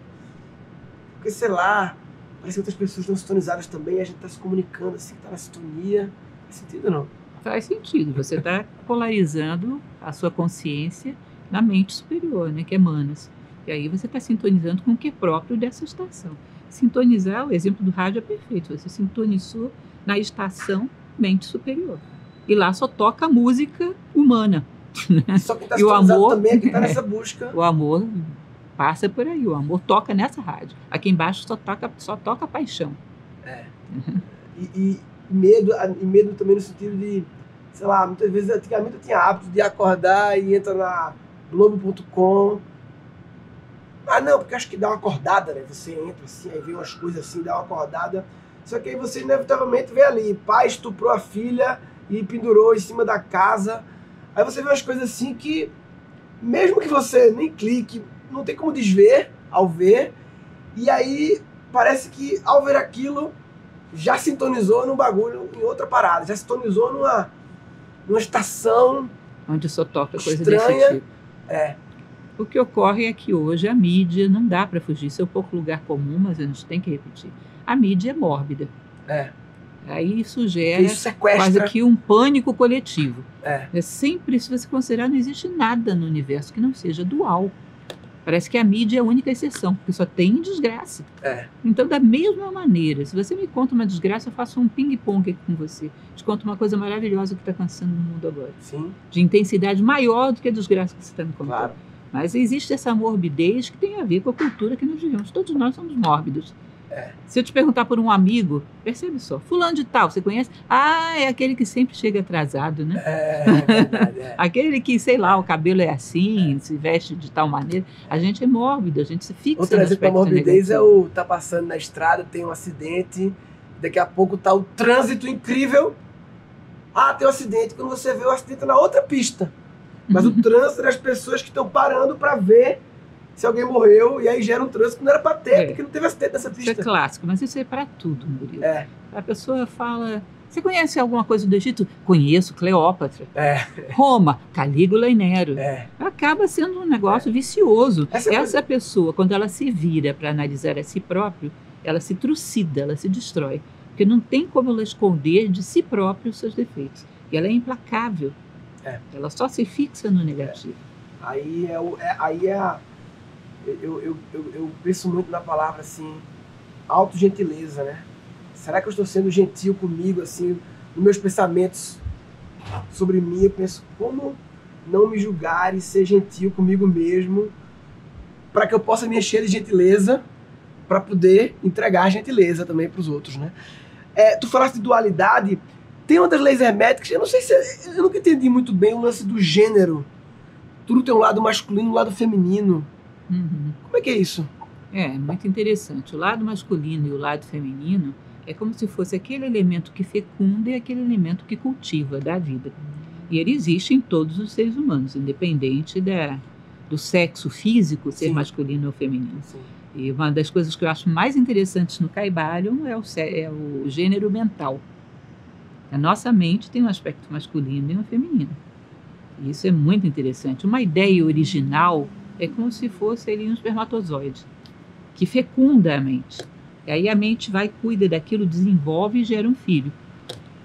porque sei lá, parece que outras pessoas estão sintonizadas também, a gente está se comunicando assim, está na sintonia. Faz sentido ou não? Faz sentido. Você está polarizando a sua consciência na mente superior, né, que é Manas. E aí você está sintonizando com o que é próprio dessa estação. Sintonizar, o exemplo do rádio é perfeito. Você sintonizou na estação mente superior. E lá só toca música humana. Só que está sintonizado também é que está nessa busca. O amor passa por aí, o amor toca nessa rádio. Aqui embaixo só toca paixão. E medo também no sentido de, sei lá, muitas vezes, antigamente eu tinha hábito de acordar e entra na Globo.com. Não, porque acho que dá uma acordada, né? Você entra assim, aí vê umas coisas assim, dá uma acordada. Só que aí você inevitavelmente vê ali, pai estuprou a filha e pendurou em cima da casa. Aí você vê umas coisas assim que, mesmo que você nem clique, não tem como desver ao ver. E aí parece que ao ver aquilo, já sintonizou num bagulho, em outra parada. Já sintonizou numa estação onde só toca coisa estranha. Desse tipo. O que ocorre é que hoje a mídia não dá para fugir. Isso é um pouco lugar comum, mas a gente tem que repetir. A mídia é mórbida. Aí isso gera quase que um pânico coletivo. É sempre, se você considerar, não existe nada no universo que não seja dual. Parece que a mídia é a única exceção, porque só tem desgraça. Então, da mesma maneira, se você me conta uma desgraça, eu faço um ping-pong aqui com você. Te conto uma coisa maravilhosa que está acontecendo no mundo agora. Sim. De intensidade maior do que a desgraça que você está me contando. Claro. Mas existe essa morbidez que tem a ver com a cultura que nós vivemos. Todos nós somos mórbidos. Se eu te perguntar por um amigo, percebe só, fulano de tal, você conhece? É aquele que sempre chega atrasado, né? Verdade, Aquele que, sei lá, o cabelo é assim, se veste de tal maneira. A gente é mórbido, a gente se fixa Outro no exemplo da aspecto morbidez negativo. tá passando na estrada, tem um acidente, daqui a pouco tá o trânsito incrível. Tem um acidente, quando você vê o acidente na outra pista. Mas o trânsito das pessoas que estão parando para ver se alguém morreu, e aí gera um trânsito que não era para ter, porque não teve acidente nessa pista. Isso é clássico, mas isso é para tudo, Murilo. É. A pessoa fala, você conhece alguma coisa do Egito? Conheço, Cleópatra. É. Roma, Calígula e Nero. É. Acaba sendo um negócio vicioso. Essa pessoa, quando ela se vira para analisar a si próprio, ela se trucida, ela se destrói. Porque não tem como ela esconder de si própria os seus defeitos. E ela é implacável. É. Ela só se fixa no negativo. Eu penso muito na palavra assim, autogentileza, né? Será que eu estou sendo gentil comigo, assim, nos meus pensamentos sobre mim? Eu penso, como não me julgar e ser gentil comigo mesmo, para que eu possa me encher de gentileza, para poder entregar a gentileza também para os outros, né? Tu falaste de dualidade, Tem uma das leis herméticas, eu não sei se... Eu nunca entendi muito bem o lance do gênero. Tudo tem um lado masculino e um lado feminino. Uhum. Como é que é isso? É muito interessante. O lado masculino e o lado feminino é como se fosse aquele elemento que fecunda e aquele elemento que cultiva da vida. E ele existe em todos os seres humanos, independente do sexo físico ser Sim. masculino ou feminino. Sim. E uma das coisas que eu acho mais interessantes no Kybalion é o gênero mental. A nossa mente tem um aspecto masculino e um feminino. E isso é muito interessante. Uma ideia original é como se fosse ali um espermatozoide, que fecunda a mente. E aí a mente vai, cuida daquilo, desenvolve e gera um filho.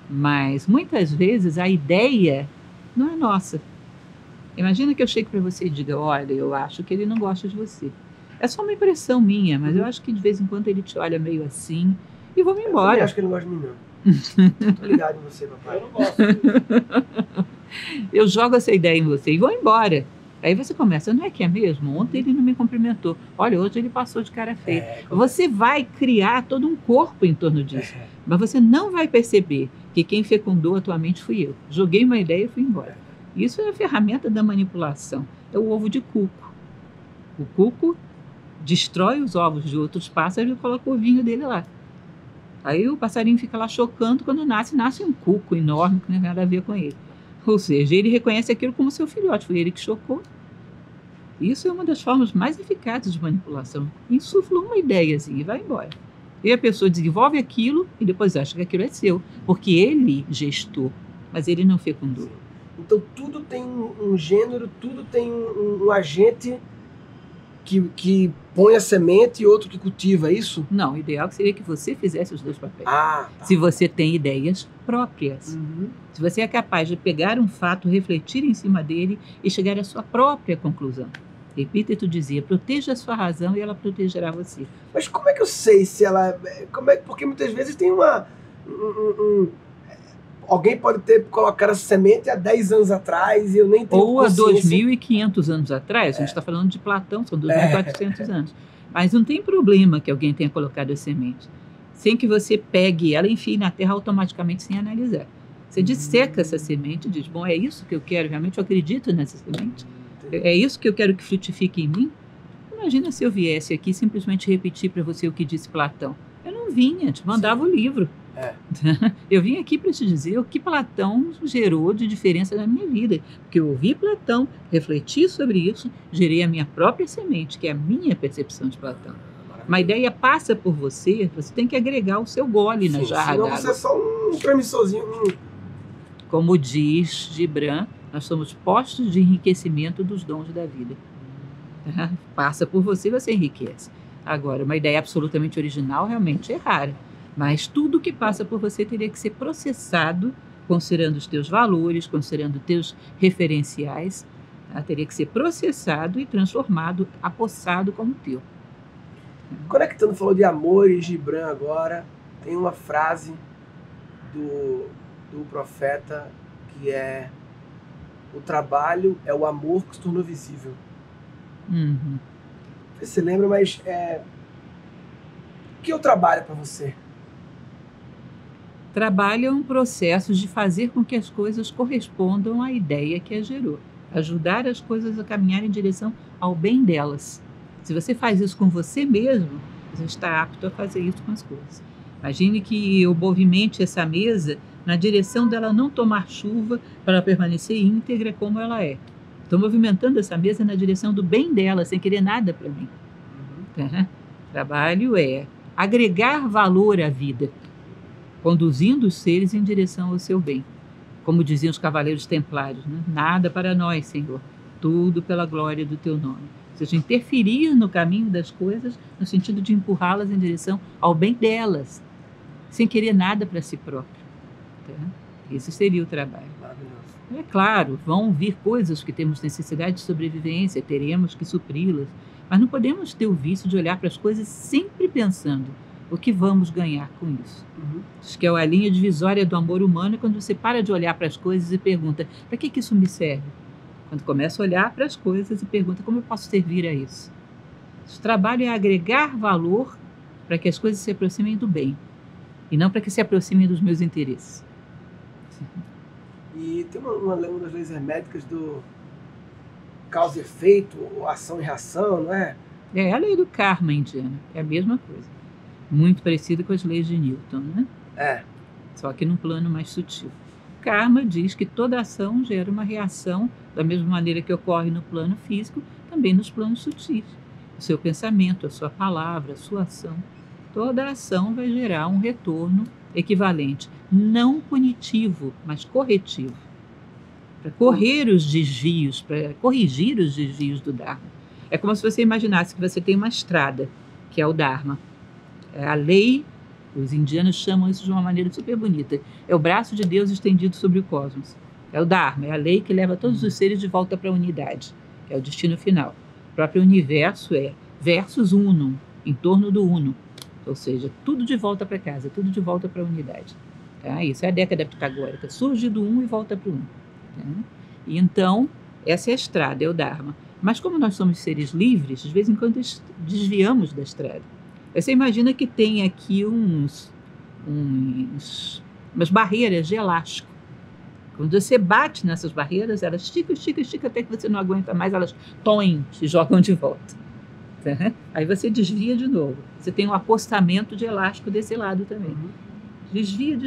Mas muitas vezes a ideia não é nossa. Imagina que eu chego para você e diga, olha, eu acho que ele não gosta de você. É só uma impressão minha, mas eu acho que de vez em quando ele te olha meio assim e vou-me Eu embora. também acho que ele não gosta de mim, não. Tô ligado em você, papai. Eu não gosto. Eu jogo essa ideia em você e vou embora. Aí você começa, não é que é mesmo? Ontem ele não me cumprimentou. Olha, hoje ele passou de cara feia. Você vai criar todo um corpo em torno disso. Mas você não vai perceber que quem fecundou a tua mente fui eu. Joguei uma ideia e fui embora. Isso é a ferramenta da manipulação. É o ovo de cuco. O cuco destrói os ovos de outros pássaros e coloca o ovinho dele lá. Aí o passarinho fica lá chocando, quando nasce um cuco enorme que não tem nada a ver com ele. Ou seja, ele reconhece aquilo como seu filhote, foi ele que chocou. Isso é uma das formas mais eficazes de manipulação. Insufla uma ideiazinha e vai embora. E a pessoa desenvolve aquilo e depois acha que aquilo é seu, porque ele gestou, mas ele não fecundou. Então tudo tem um gênero, tudo tem um agente que põe a semente e outro que cultiva, é isso? Não, o ideal seria que você fizesse os dois papéis. Ah, tá. Se você tem ideias próprias. Uhum. Se você é capaz de pegar um fato, refletir em cima dele e chegar à sua própria conclusão. Epíteto dizia, proteja a sua razão e ela protegerá você. Mas como é que eu sei se ela... Porque muitas vezes tem alguém pode ter colocado essa semente há 10 anos atrás e eu nem tenho Ou há consciência. 2.500 anos atrás, a gente está falando de Platão, são 2.400 anos. Mas não tem problema que alguém tenha colocado a semente. Sem que você pegue ela e enfie na terra automaticamente sem analisar. Você disseca essa semente e diz, bom, é isso que eu quero, realmente eu acredito nessa semente? É isso que eu quero que frutifique em mim? Imagina se eu viesse aqui simplesmente repetir para você o que disse Platão. Eu não vinha, te mandava o livro. Eu vim aqui para te dizer o que Platão gerou de diferença na minha vida. Porque eu ouvi Platão, refleti sobre isso, gerei a minha própria semente, que é a minha percepção de Platão. Uma ideia passa por você, você tem que agregar o seu gole na jarra Senão d'água. você é só um transmissorzinho. Como diz Gibran, nós somos postos de enriquecimento dos dons da vida. Passa por você, você enriquece. Agora, uma ideia absolutamente original realmente é rara. Mas tudo que passa por você teria que ser processado, considerando os teus valores, considerando os teus referenciais. Teria que ser processado e transformado, apossado como teu. Conectando, falou de amor e Gibran agora, tem uma frase do profeta que é: o trabalho é o amor que se tornou visível. Uhum. Não sei se você lembra, mas o que é o trabalho para você? Trabalho é um processo de fazer com que as coisas correspondam à ideia que a gerou. Ajudar as coisas a caminhar em direção ao bem delas. Se você faz isso com você mesmo, você está apto a fazer isso com as coisas. Imagine que eu movimente essa mesa na direção dela não tomar chuva para ela permanecer íntegra como ela é. Estou movimentando essa mesa na direção do bem dela, sem querer nada para mim. Trabalho é agregar valor à vida, conduzindo os seres em direção ao seu bem. Como diziam os cavaleiros templários, né? Nada para nós, Senhor, tudo pela glória do teu nome. Ou seja, interferir no caminho das coisas no sentido de empurrá-las em direção ao bem delas, sem querer nada para si próprio. Esse seria o trabalho. Maravilhoso. É claro, vão vir coisas que temos necessidade de sobrevivência, teremos que supri-las, mas não podemos ter o vício de olhar para as coisas sempre pensando o que vamos ganhar com isso. Acho que é a linha divisória do amor humano, quando você para de olhar para as coisas e pergunta, para que isso me serve? Quando começa a olhar para as coisas e pergunta, como eu posso servir a isso? O trabalho é agregar valor para que as coisas se aproximem do bem, e não para que se aproximem dos meus interesses. E tem uma das leis herméticas do causa e efeito, ou ação e reação, não é? É a lei do karma indiana, é a mesma coisa. Muito parecida com as leis de Newton, né? É. Só que num plano mais sutil. Karma diz que toda ação gera uma reação, da mesma maneira que ocorre no plano físico, também nos planos sutis. O seu pensamento, a sua palavra, a sua ação. Toda ação vai gerar um retorno equivalente, não punitivo, mas corretivo. Para correr os desvios, para corrigir os desvios do Dharma. É como se você imaginasse que você tem uma estrada, que é o Dharma. A lei, os indianos chamam isso de uma maneira super bonita. É o braço de Deus estendido sobre o cosmos. É o Dharma, é a lei que leva todos os seres de volta para a unidade. É o destino final. O próprio universo é versus unum, em torno do uno. Ou seja, tudo de volta para casa, tudo de volta para a unidade. Tá? Isso é a década pitagórica. Surge do um e volta para o um. Tá? E então, essa é a estrada, é o Dharma. Mas como nós somos seres livres, de vez em quando desviamos da estrada. Você imagina que tem aqui umas barreiras de elástico. Quando você bate nessas barreiras, elas estica, até que você não aguenta mais, elas toem, te jogam de volta. Tá? Aí você desvia de novo. Você tem um apostamento de elástico desse lado também. Desvia,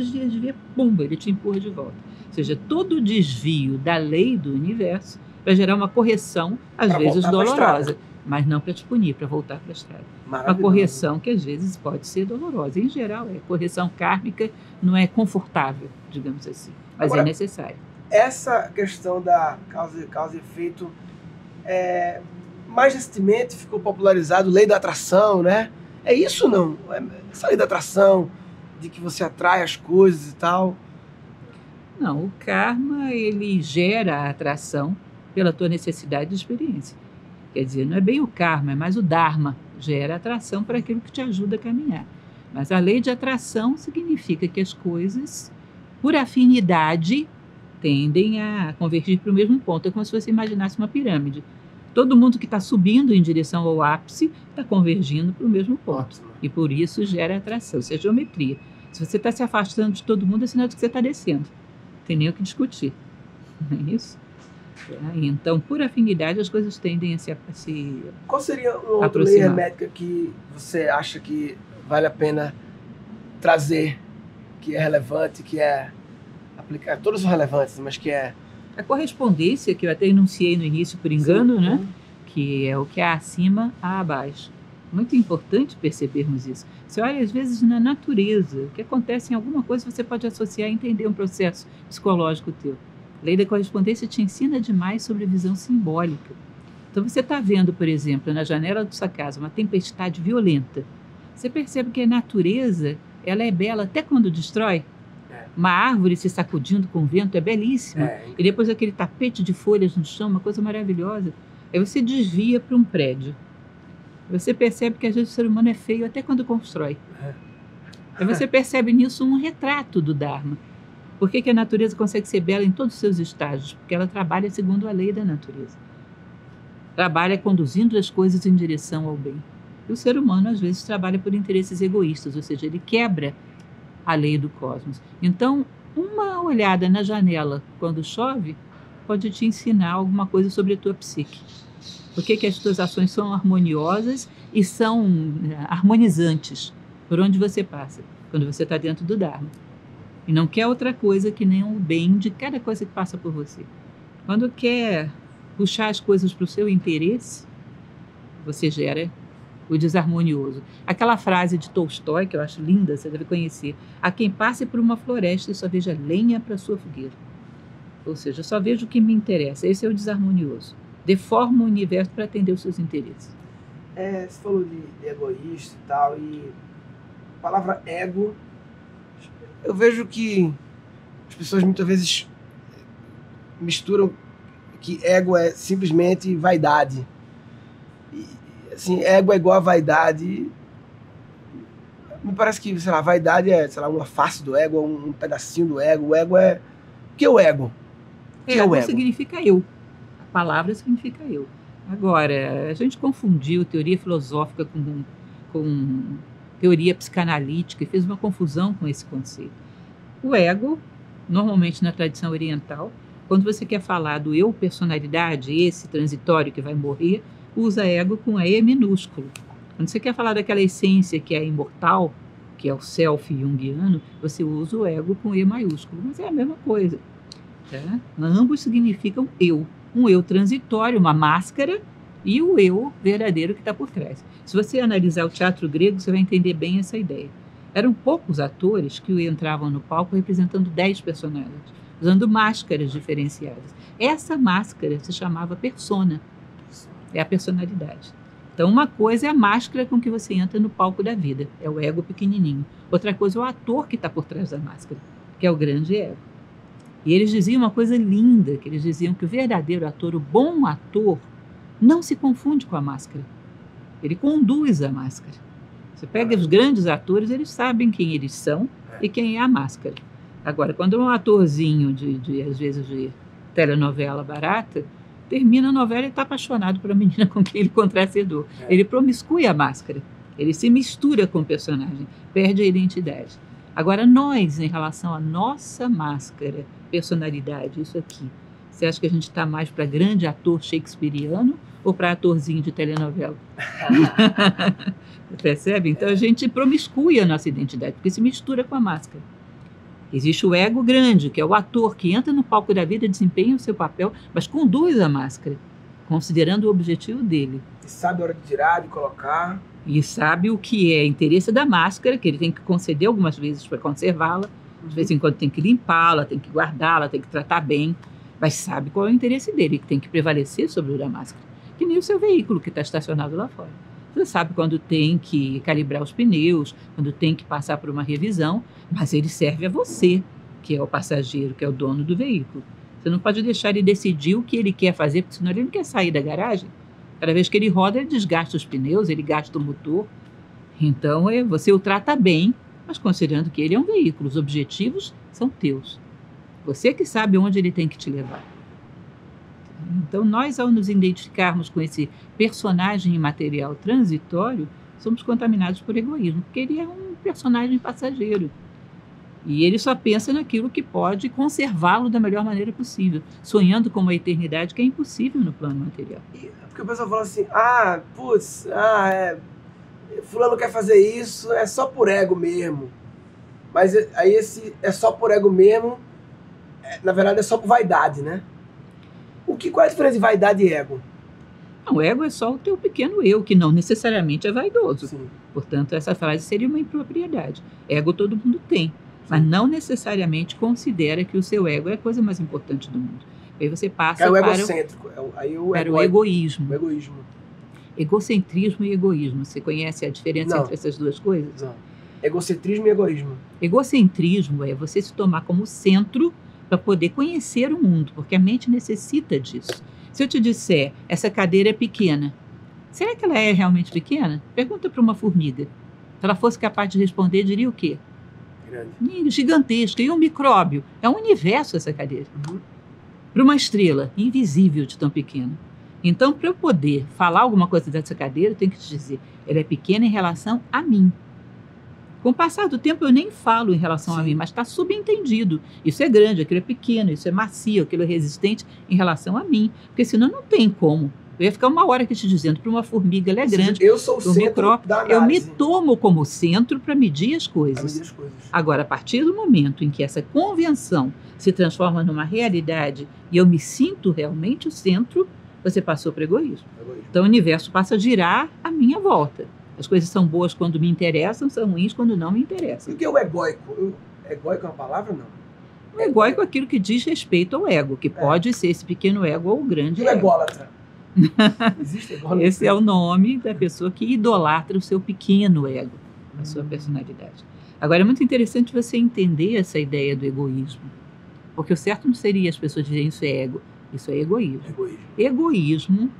pumba, ele te empurra de volta. Ou seja, todo desvio da lei do universo vai gerar uma correção, às vezes dolorosa, mas não para te punir, para voltar para a estrada. Uma correção que às vezes pode ser dolorosa. Em geral, correção kármica não é confortável, digamos assim, mas agora, é necessária. Essa questão da causa e efeito, mais recentemente ficou popularizado lei da atração, né? É isso ou não? Essa lei da atração, de que você atrai as coisas e tal? Não, o karma, ele gera a atração pela tua necessidade de experiência. Quer dizer, não é bem o karma, é mais o dharma. Gera atração para aquilo que te ajuda a caminhar. Mas a lei de atração significa que as coisas, por afinidade, tendem a convergir para o mesmo ponto. É como se você imaginasse uma pirâmide. Todo mundo que está subindo em direção ao ápice está convergindo para o mesmo ponto. E por isso gera atração. Isso é geometria. Se você está se afastando de todo mundo, é sinal de que você está descendo. Não tem nem o que discutir. Não é isso? Então, por afinidade, as coisas tendem a se Qual seria uma outra lei hermética que você acha que vale a pena trazer, que é relevante, que é aplicar? Todas são relevantes, mas que é... A correspondência, que eu até enunciei no início por engano, sim, né? Que é o que há acima, há abaixo. Muito importante percebermos isso. Você olha, às vezes, na natureza, o que acontece em alguma coisa, você pode associar e entender um processo psicológico teu. A lei da correspondência te ensina demais sobre a visão simbólica. Então, você está vendo, por exemplo, na janela da sua casa, uma tempestade violenta. Você percebe que a natureza, ela é bela até quando destrói. Uma árvore se sacudindo com o vento é belíssima. E depois aquele tapete de folhas no chão, uma coisa maravilhosa. Aí você desvia para um prédio. Você percebe que às vezes o ser humano é feio até quando constrói. Aí você percebe nisso um retrato do Dharma. Por que a natureza consegue ser bela em todos os seus estágios? Porque ela trabalha segundo a lei da natureza. Trabalha conduzindo as coisas em direção ao bem. E o ser humano, às vezes, trabalha por interesses egoístas, ou seja, ele quebra a lei do cosmos. Então, uma olhada na janela quando chove pode te ensinar alguma coisa sobre a tua psique. Por que as tuas ações são harmoniosas e são harmonizantes por onde você passa, quando você está dentro do Dharma. E não quer outra coisa que nem o bem de cada coisa que passa por você. Quando quer puxar as coisas para o seu interesse, você gera o desarmonioso. Aquela frase de Tolstói, que eu acho linda, você deve conhecer. A quem passe por uma floresta e só veja lenha para sua fogueira. Ou seja, só vejo o que me interessa. Esse é o desarmonioso. Deforma o universo para atender os seus interesses. Você falou de egoísta e tal, e a palavra ego, eu vejo que as pessoas muitas vezes misturam que ego é simplesmente vaidade. E, assim, ego é igual a vaidade. Me parece que, sei lá, vaidade é, sei lá, uma face do ego, um pedacinho do ego. O ego é... O que é o ego? O que é o ego? Significa eu. A palavra significa eu. Agora, a gente confundiu teoria filosófica com teoria psicanalítica e fez uma confusão com esse conceito. O ego normalmente na tradição oriental, quando você quer falar do eu personalidade, esse transitório que vai morrer, usa ego com E minúsculo. Quando você quer falar daquela essência que é imortal, que é o self junguiano, você usa o ego com E maiúsculo, mas é a mesma coisa. Tá? Ambos significam eu. Um eu transitório, uma máscara, e o eu verdadeiro que está por trás. Se você analisar o teatro grego, você vai entender bem essa ideia. Eram poucos atores que entravam no palco representando 10 personagens, usando máscaras diferenciadas. Essa máscara se chamava persona, é a personalidade. Então, uma coisa é a máscara com que você entra no palco da vida, é o ego pequenininho. Outra coisa é o ator que está por trás da máscara, que é o grande ego. E eles diziam uma coisa linda, que eles diziam que o verdadeiro ator, o bom ator, não se confunde com a máscara. Ele conduz a máscara. Você pega os grandes atores, eles sabem quem eles são e quem é a máscara. Agora, quando é um atorzinho, às vezes, de telenovela barata, termina a novela e está apaixonado por uma menina com quem ele contracenou. Ele promiscui a máscara. Ele se mistura com o personagem, perde a identidade. Agora, nós, em relação à nossa máscara, personalidade, isso aqui, você acha que a gente está mais para grande ator shakespeariano ou para atorzinho de telenovela? Percebe? Então, a gente promiscui a nossa identidade, porque se mistura com a máscara. Existe o ego grande, que é o ator que entra no palco da vida, desempenha o seu papel, mas conduz a máscara, considerando o objetivo dele. E sabe a hora de tirar, de colocar. E sabe o que é interesse da máscara, que ele tem que conceder algumas vezes para conservá-la, de vez em quando tem que limpá-la, tem que guardá-la, tem que tratar bem, mas sabe qual é o interesse dele, que tem que prevalecer sobre o da máscara. Que nem o seu veículo que está estacionado lá fora. Você sabe quando tem que calibrar os pneus, quando tem que passar por uma revisão, mas ele serve a você, que é o passageiro, que é o dono do veículo. Você não pode deixar ele decidir o que ele quer fazer, porque senão ele não quer sair da garagem. Cada vez que ele roda, ele desgasta os pneus, ele gasta o motor. Então, você o trata bem, mas considerando que ele é um veículo, os objetivos são teus. Você que sabe onde ele tem que te levar. Então, nós, ao nos identificarmos com esse personagem imaterial transitório, somos contaminados por egoísmo, porque ele é um personagem passageiro. E ele só pensa naquilo que pode conservá-lo da melhor maneira possível, sonhando com uma eternidade que é impossível no plano material. Porque o pessoal fala assim, fulano quer fazer isso, é só por ego mesmo. Mas aí esse é só por ego mesmo, na verdade é só por vaidade, né? Qual é a diferença de vaidade e ego? Não, o ego é só o teu pequeno eu, que não necessariamente é vaidoso. Sim. Portanto, essa frase seria uma impropriedade. Ego todo mundo tem, mas não necessariamente considera que o seu ego é a coisa mais importante do mundo. Aí você passa o egocêntrico, para o egoísmo. O egoísmo. Egocentrismo e egoísmo. Você conhece a diferença entre essas duas coisas? Não. Egocentrismo e egoísmo. Egocentrismo é você se tomar como centro para poder conhecer o mundo, porque a mente necessita disso. Se eu te disser, essa cadeira é pequena, será que ela é realmente pequena? Pergunta para uma formiga. Se ela fosse capaz de responder, diria o quê? Grande. Gigantesca. E um micróbio? É um universo essa cadeira. Para uma estrela, invisível de tão pequena. Então, para eu poder falar alguma coisa dessa cadeira, eu tenho que te dizer, ela é pequena em relação a mim. Com o passar do tempo, eu nem falo em relação a mim, mas está subentendido. Isso é grande, aquilo é pequeno, isso é macio, aquilo é resistente em relação a mim. Porque senão não tem como. Eu ia ficar uma hora aqui te dizendo, para uma formiga ela é grande. Eu sou o centro da análise. Eu me tomo como centro para medir as coisas. Agora, a partir do momento em que essa convenção se transforma numa realidade e eu me sinto realmente o centro, você passou para o egoísmo. Então, o universo passa a girar à minha volta. As coisas são boas quando me interessam, são ruins quando não me interessam. E o que é o egóico? Egóico é uma palavra, não? O egóico é aquilo que diz respeito ao ego, que pode ser esse pequeno ego ou o grande ego. E o ególatra? Existe ególatra? Esse é o nome da pessoa que idolatra o seu pequeno ego, a sua personalidade. Agora, é muito interessante você entender essa ideia do egoísmo, porque o certo não seria as pessoas dizerem isso é ego, isso é egoísmo. Egoísmo,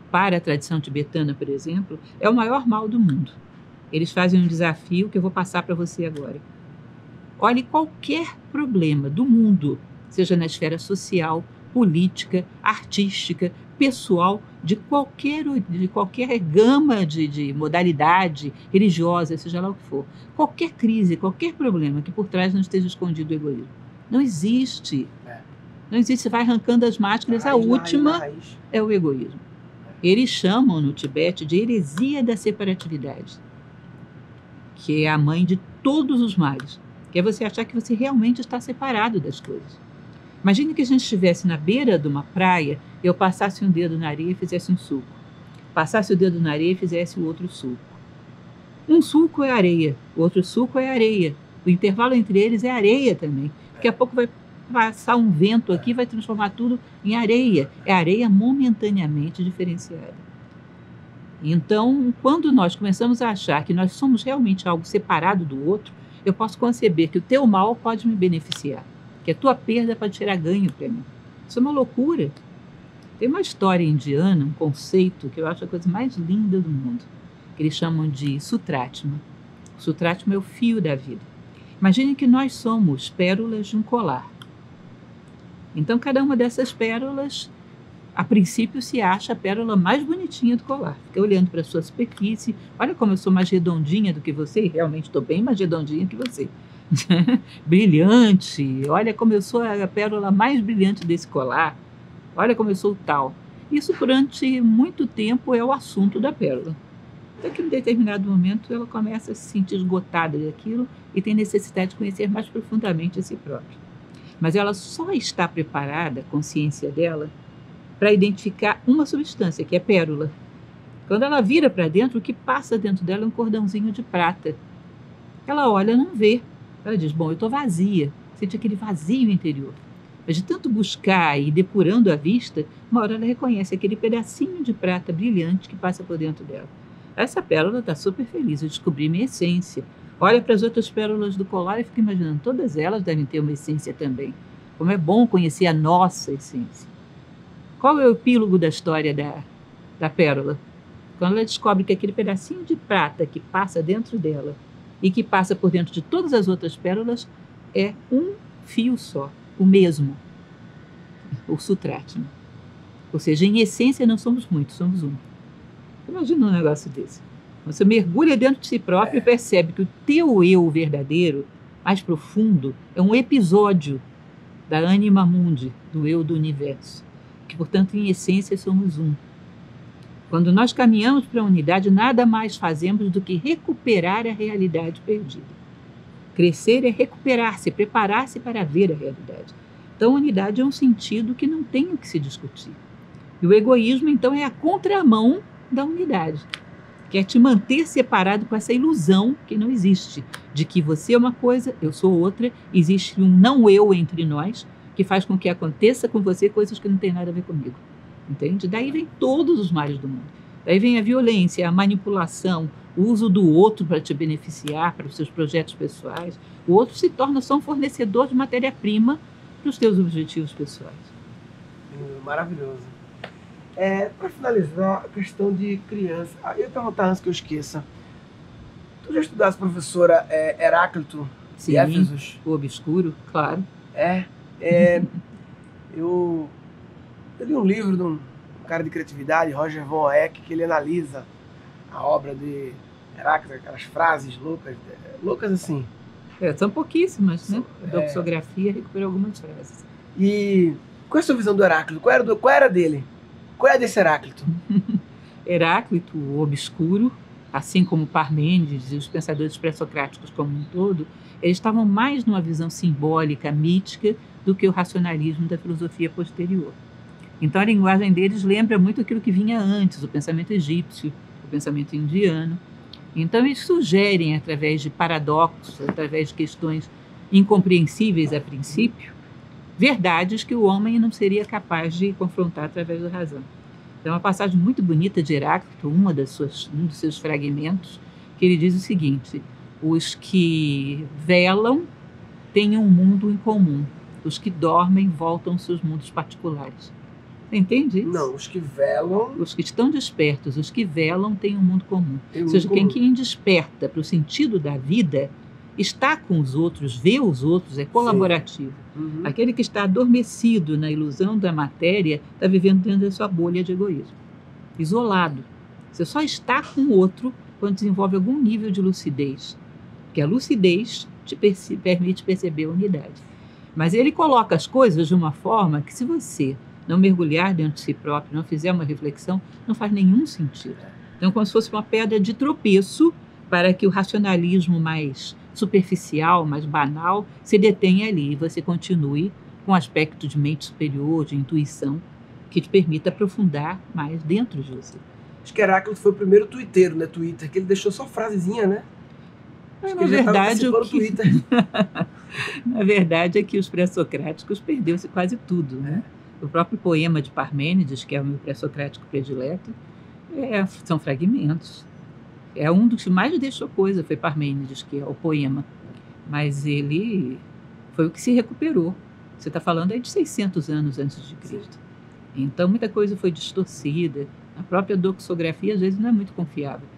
para a tradição tibetana, por exemplo, é o maior mal do mundo. Eles fazem um desafio que eu vou passar para você agora. Olhe qualquer problema do mundo, seja na esfera social, política, artística, pessoal, de qualquer gama de modalidade religiosa, seja lá o que for. Qualquer crise, qualquer problema que por trás não esteja escondido o egoísmo. Não existe. É. Não existe. Você vai arrancando as máscaras. A última é o egoísmo. Eles chamam no Tibete de heresia da separatividade, que é a mãe de todos os males, que é você achar que você realmente está separado das coisas. Imagine que a gente estivesse na beira de uma praia e eu passasse um dedo na areia e fizesse um sulco. Passasse o dedo na areia e fizesse o outro sulco. Um sulco é areia, o outro sulco é areia. O intervalo entre eles é areia também. Daqui a pouco vai passar um vento aqui e vai transformar tudo em areia. É areia momentaneamente diferenciada. Então, quando nós começamos a achar que nós somos realmente algo separado do outro, eu posso conceber que o teu mal pode me beneficiar, que a tua perda pode gerar ganho para mim. Isso é uma loucura. Tem uma história indiana, um conceito que eu acho a coisa mais linda do mundo, que eles chamam de Sutratma. O Sutratma é o fio da vida. Imagine que nós somos pérolas de um colar. Então, cada uma dessas pérolas, a princípio, se acha a pérola mais bonitinha do colar. Fica olhando para a sua superfície. Olha como eu sou mais redondinha do que você. E realmente estou bem mais redondinha que você. Brilhante. Olha como eu sou a pérola mais brilhante desse colar. Olha como eu sou tal. Isso, durante muito tempo, é o assunto da pérola. Até que, em determinado momento, ela começa a se sentir esgotada daquilo e tem necessidade de conhecer mais profundamente a si própria. Mas ela só está preparada, a consciência dela, para identificar uma substância, que é pérola. Quando ela vira para dentro, o que passa dentro dela é um cordãozinho de prata. Ela olha, não vê. Ela diz, bom, eu estou vazia. Sente aquele vazio interior. Mas de tanto buscar e ir depurando a vista, uma hora ela reconhece aquele pedacinho de prata brilhante que passa por dentro dela. Essa pérola está super feliz, eu descobri minha essência. Olha para as outras pérolas do colar e fica imaginando, todas elas devem ter uma essência também. Como é bom conhecer a nossa essência. Qual é o epílogo da história da pérola? Quando ela descobre que aquele pedacinho de prata que passa dentro dela e que passa por dentro de todas as outras pérolas é um fio só, o mesmo, o Sutratma. Ou seja, em essência não somos muitos, somos um. Imagina um negócio desse. Você mergulha dentro de si próprio e percebe que o teu eu verdadeiro, mais profundo, é um episódio da Anima Mundi, do eu do universo. Que, portanto, em essência, somos um. Quando nós caminhamos para a unidade, nada mais fazemos do que recuperar a realidade perdida. Crescer é recuperar-se, preparar-se para ver a realidade. Então, a unidade é um sentido que não tem o que se discutir. E o egoísmo, então, é a contramão da unidade, que é te manter separado com essa ilusão que não existe, de que você é uma coisa, eu sou outra, existe um não eu entre nós, que faz com que aconteça com você coisas que não tem nada a ver comigo. Entende? Daí vem todos os males do mundo. Daí vem a violência, a manipulação, o uso do outro para te beneficiar, para os seus projetos pessoais. O outro se torna só um fornecedor de matéria-prima para os teus objetivos pessoais. Maravilhoso. Para finalizar, a questão de criança. Eu ia perguntar antes que eu esqueça. Tu já estudaste, professora, Heráclito de Éfesos? O Obscuro, claro. Eu li um livro de um cara de criatividade, Roger Von Eck, que ele analisa a obra de Heráclito, aquelas frases loucas assim. São pouquíssimas, né? A doxografia recuperou algumas frases. E qual é a sua visão do Heráclito? Qual era dele? Qual é desse Heráclito? Heráclito, o Obscuro, assim como Parmênides e os pensadores pré-socráticos como um todo, eles estavam mais numa visão simbólica, mítica, do que o racionalismo da filosofia posterior. Então, a linguagem deles lembra muito aquilo que vinha antes, o pensamento egípcio, o pensamento indiano. Então, eles sugerem, através de paradoxos, através de questões incompreensíveis a princípio, verdades que o homem não seria capaz de confrontar através da razão. Então, uma passagem muito bonita de Heráclito, um dos seus fragmentos, que ele diz o seguinte: os que velam têm um mundo em comum, os que dormem voltam aos seus mundos particulares. Você entende isso? Não, os que velam... Os que estão despertos, os que velam têm um mundo comum. Ou seja, quem desperta para o sentido da vida está com os outros, vê os outros, é colaborativo. Uhum. Aquele que está adormecido na ilusão da matéria está vivendo dentro da sua bolha de egoísmo, isolado. Você só está com o outro quando desenvolve algum nível de lucidez, porque a lucidez te permite perceber a unidade. Mas ele coloca as coisas de uma forma que, se você não mergulhar dentro de si próprio, não fizer uma reflexão, não faz nenhum sentido. Então, como se fosse uma pedra de tropeço para que o racionalismo mais superficial, mais banal, se detenha ali e você continue com um aspecto de mente superior, de intuição, que te permita aprofundar mais dentro de você. Acho que Heráclito foi o primeiro tuiteiro, né? Twitter, que ele deixou só frasezinha, né? Na verdade, é que os pré-socráticos perdeu-se quase tudo, né? O próprio poema de Parmênides, que é o meu pré-socrático predileto, são fragmentos. É um dos que mais deixou coisa, foi Parmênides, que é o poema. Mas ele foi o que se recuperou. Você está falando aí de 600 anos antes de Cristo. Então, muita coisa foi distorcida. A própria doxografia, às vezes, não é muito confiável.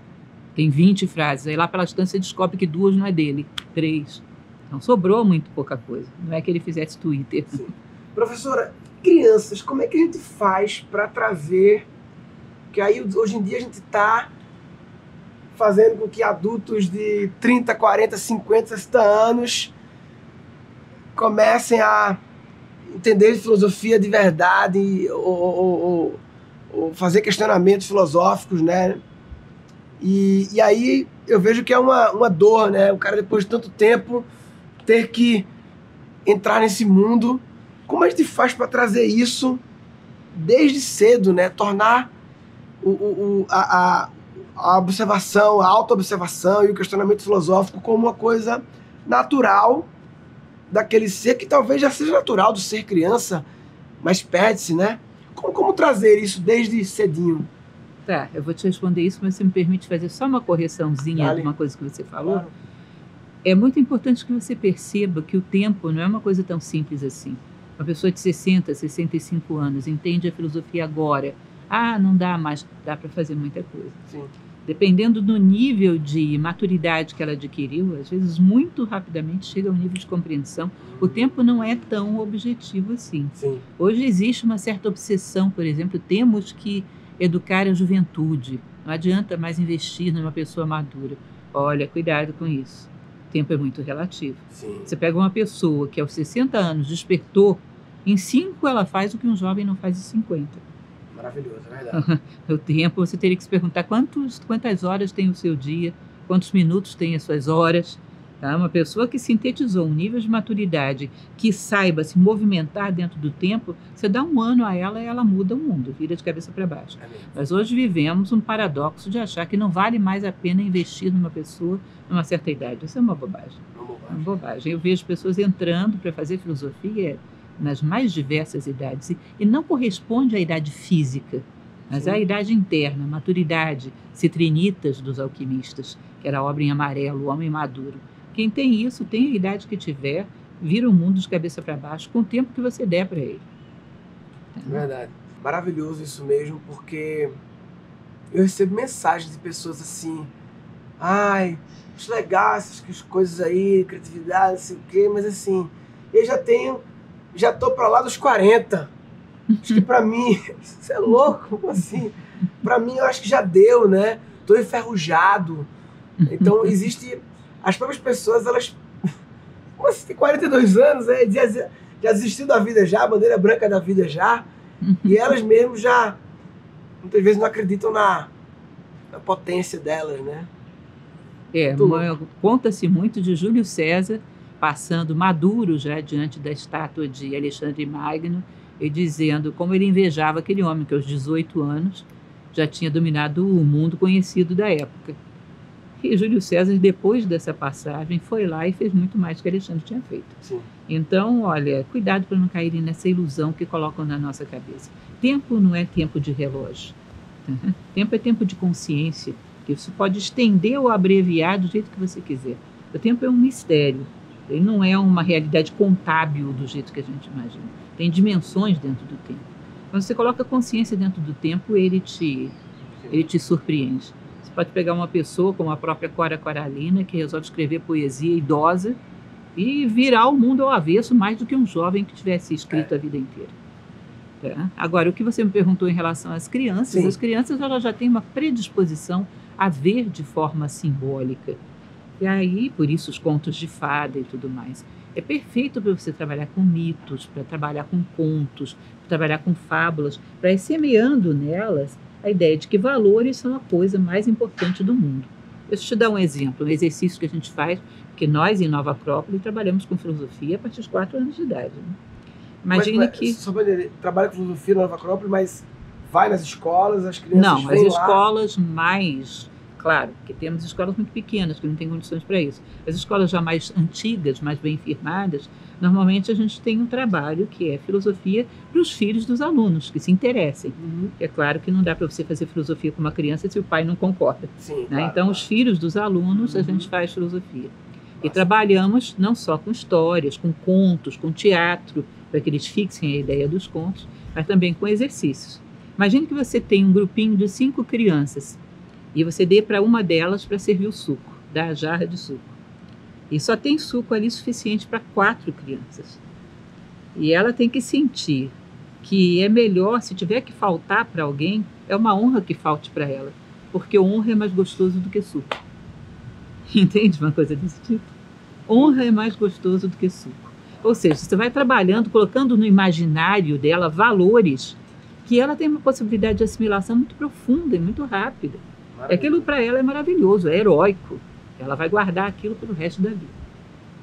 Tem 20 frases, aí lá pela distância você descobre que 2 não é dele, 3. Então, sobrou muito pouca coisa. Não é que ele fizesse Twitter. Sim. Professora, crianças, como é que a gente faz para trazer... Porque aí, hoje em dia, a gente está fazendo com que adultos de 30, 40, 50, 60 anos comecem a entender filosofia de verdade ou fazer questionamentos filosóficos, né? E aí eu vejo que é uma dor, né? O cara, depois de tanto tempo, ter que entrar nesse mundo. Como a gente faz para trazer isso desde cedo, né? Tornar a observação, a autoobservação e o questionamento filosófico como uma coisa natural daquele ser que talvez já seja natural do ser criança, mas perde-se, né? Como trazer isso desde cedinho? Tá, eu vou te responder isso, mas você me permite fazer só uma correçãozinha de uma coisa que você falou? Claro. É muito importante que você perceba que o tempo não é uma coisa tão simples assim. Uma pessoa de 60, 65 anos entende a filosofia agora. Ah, não dá mais, dá para fazer muita coisa. Sim. Dependendo do nível de maturidade que ela adquiriu, às vezes muito rapidamente chega a um nível de compreensão. O tempo não é tão objetivo assim. Sim. Hoje existe uma certa obsessão, por exemplo, temos que educar a juventude. Não adianta mais investir numa pessoa madura. Olha, cuidado com isso. O tempo é muito relativo. Sim. Você pega uma pessoa que aos 60 anos despertou, em 5 ela faz o que um jovem não faz em 50. Maravilhoso, é verdade. O tempo, você teria que se perguntar quantas horas tem o seu dia, quantos minutos tem as suas horas. Tá? Uma pessoa que sintetizou um nível de maturidade, que saiba se movimentar dentro do tempo, você dá 1 ano a ela e ela muda o mundo, vira de cabeça para baixo. Mas hoje vivemos um paradoxo de achar que não vale mais a pena investir numa pessoa numa certa idade. Isso é uma bobagem. Uma bobagem. Eu vejo pessoas entrando para fazer filosofia nas mais diversas idades, e não corresponde à idade física, mas à idade interna, maturidade, citrinitas dos alquimistas, que era a obra em amarelo, o homem maduro. Quem tem isso, tem a idade que tiver, vira o mundo de cabeça para baixo com o tempo que você der para ele. Verdade. Maravilhoso isso mesmo, porque eu recebo mensagens de pessoas assim, ai, acho legal essas coisas aí, criatividade, não sei o quê, mas assim, eu já tô para lá dos 40. Acho que para mim, isso é louco, assim, para mim eu acho que já deu, né? Tô enferrujado. Então existe, as próprias pessoas, elas, como assim, tem 42 anos, já desistiu da vida já, a bandeira branca da vida já, e elas mesmo já, muitas vezes não acreditam na potência delas, né? Conta-se muito de Júlio César passando maduro já diante da estátua de Alexandre Magno e dizendo como ele invejava aquele homem que aos 18 anos já tinha dominado o mundo conhecido da época. E Júlio César, depois dessa passagem, foi lá e fez muito mais do que Alexandre tinha feito. Sim. Então, olha, cuidado para não caírem nessa ilusão que colocam na nossa cabeça. Tempo não é tempo de relógio. Tempo é tempo de consciência, que você pode estender ou abreviar do jeito que você quiser. O tempo é um mistério. Ele não é uma realidade contábil do jeito que a gente imagina. Tem dimensões dentro do tempo. Quando você coloca consciência dentro do tempo, ele te surpreende. Você pode pegar uma pessoa como a própria Cora Coralina, que resolve escrever poesia idosa e virar o mundo ao avesso mais do que um jovem que tivesse escrito a vida inteira. Tá? Agora, o que você me perguntou em relação às crianças, Sim. As crianças elas já têm uma predisposição a ver de forma simbólica. E aí, por isso, os contos de fada e tudo mais. é perfeito para você trabalhar com mitos, para trabalhar com contos, para trabalhar com fábulas, para ir semeando nelas a ideia de que valores são a coisa mais importante do mundo. Deixa eu te dar um exemplo, um exercício que a gente faz, porque nós em Nova Acrópole trabalhamos com filosofia a partir dos 4 anos de idade. Né? Imagine que... Só para entender, trabalha com filosofia na Nova Acrópole, mas vai nas escolas, as crianças Não, vêm as lá... escolas mais... Claro, porque temos escolas muito pequenas, que não têm condições para isso. As escolas já mais antigas, mais bem firmadas, normalmente a gente tem um trabalho que é filosofia para os filhos dos alunos, que se interessem. É claro que não dá para você fazer filosofia com uma criança se o pai não concorda. Sim, né? claro, Então, claro. Os filhos dos alunos, a gente faz filosofia. E trabalhamos não só com histórias, com contos, com teatro, para que eles fixem a ideia dos contos, mas também com exercícios. Imagine que você tem um grupinho de 5 crianças e você dê para uma delas para servir o suco, dá a jarra de suco. E só tem suco ali suficiente para 4 crianças. E ela tem que sentir que é melhor, se tiver que faltar para alguém, é uma honra que falte para ela, porque honra é mais gostoso do que suco. Entende uma coisa desse tipo? Honra é mais gostoso do que suco. Ou seja, você vai trabalhando, colocando no imaginário dela valores que ela tem uma possibilidade de assimilação muito profunda e muito rápida. Aquilo para ela é maravilhoso, é heróico. Ela vai guardar aquilo pelo resto da vida.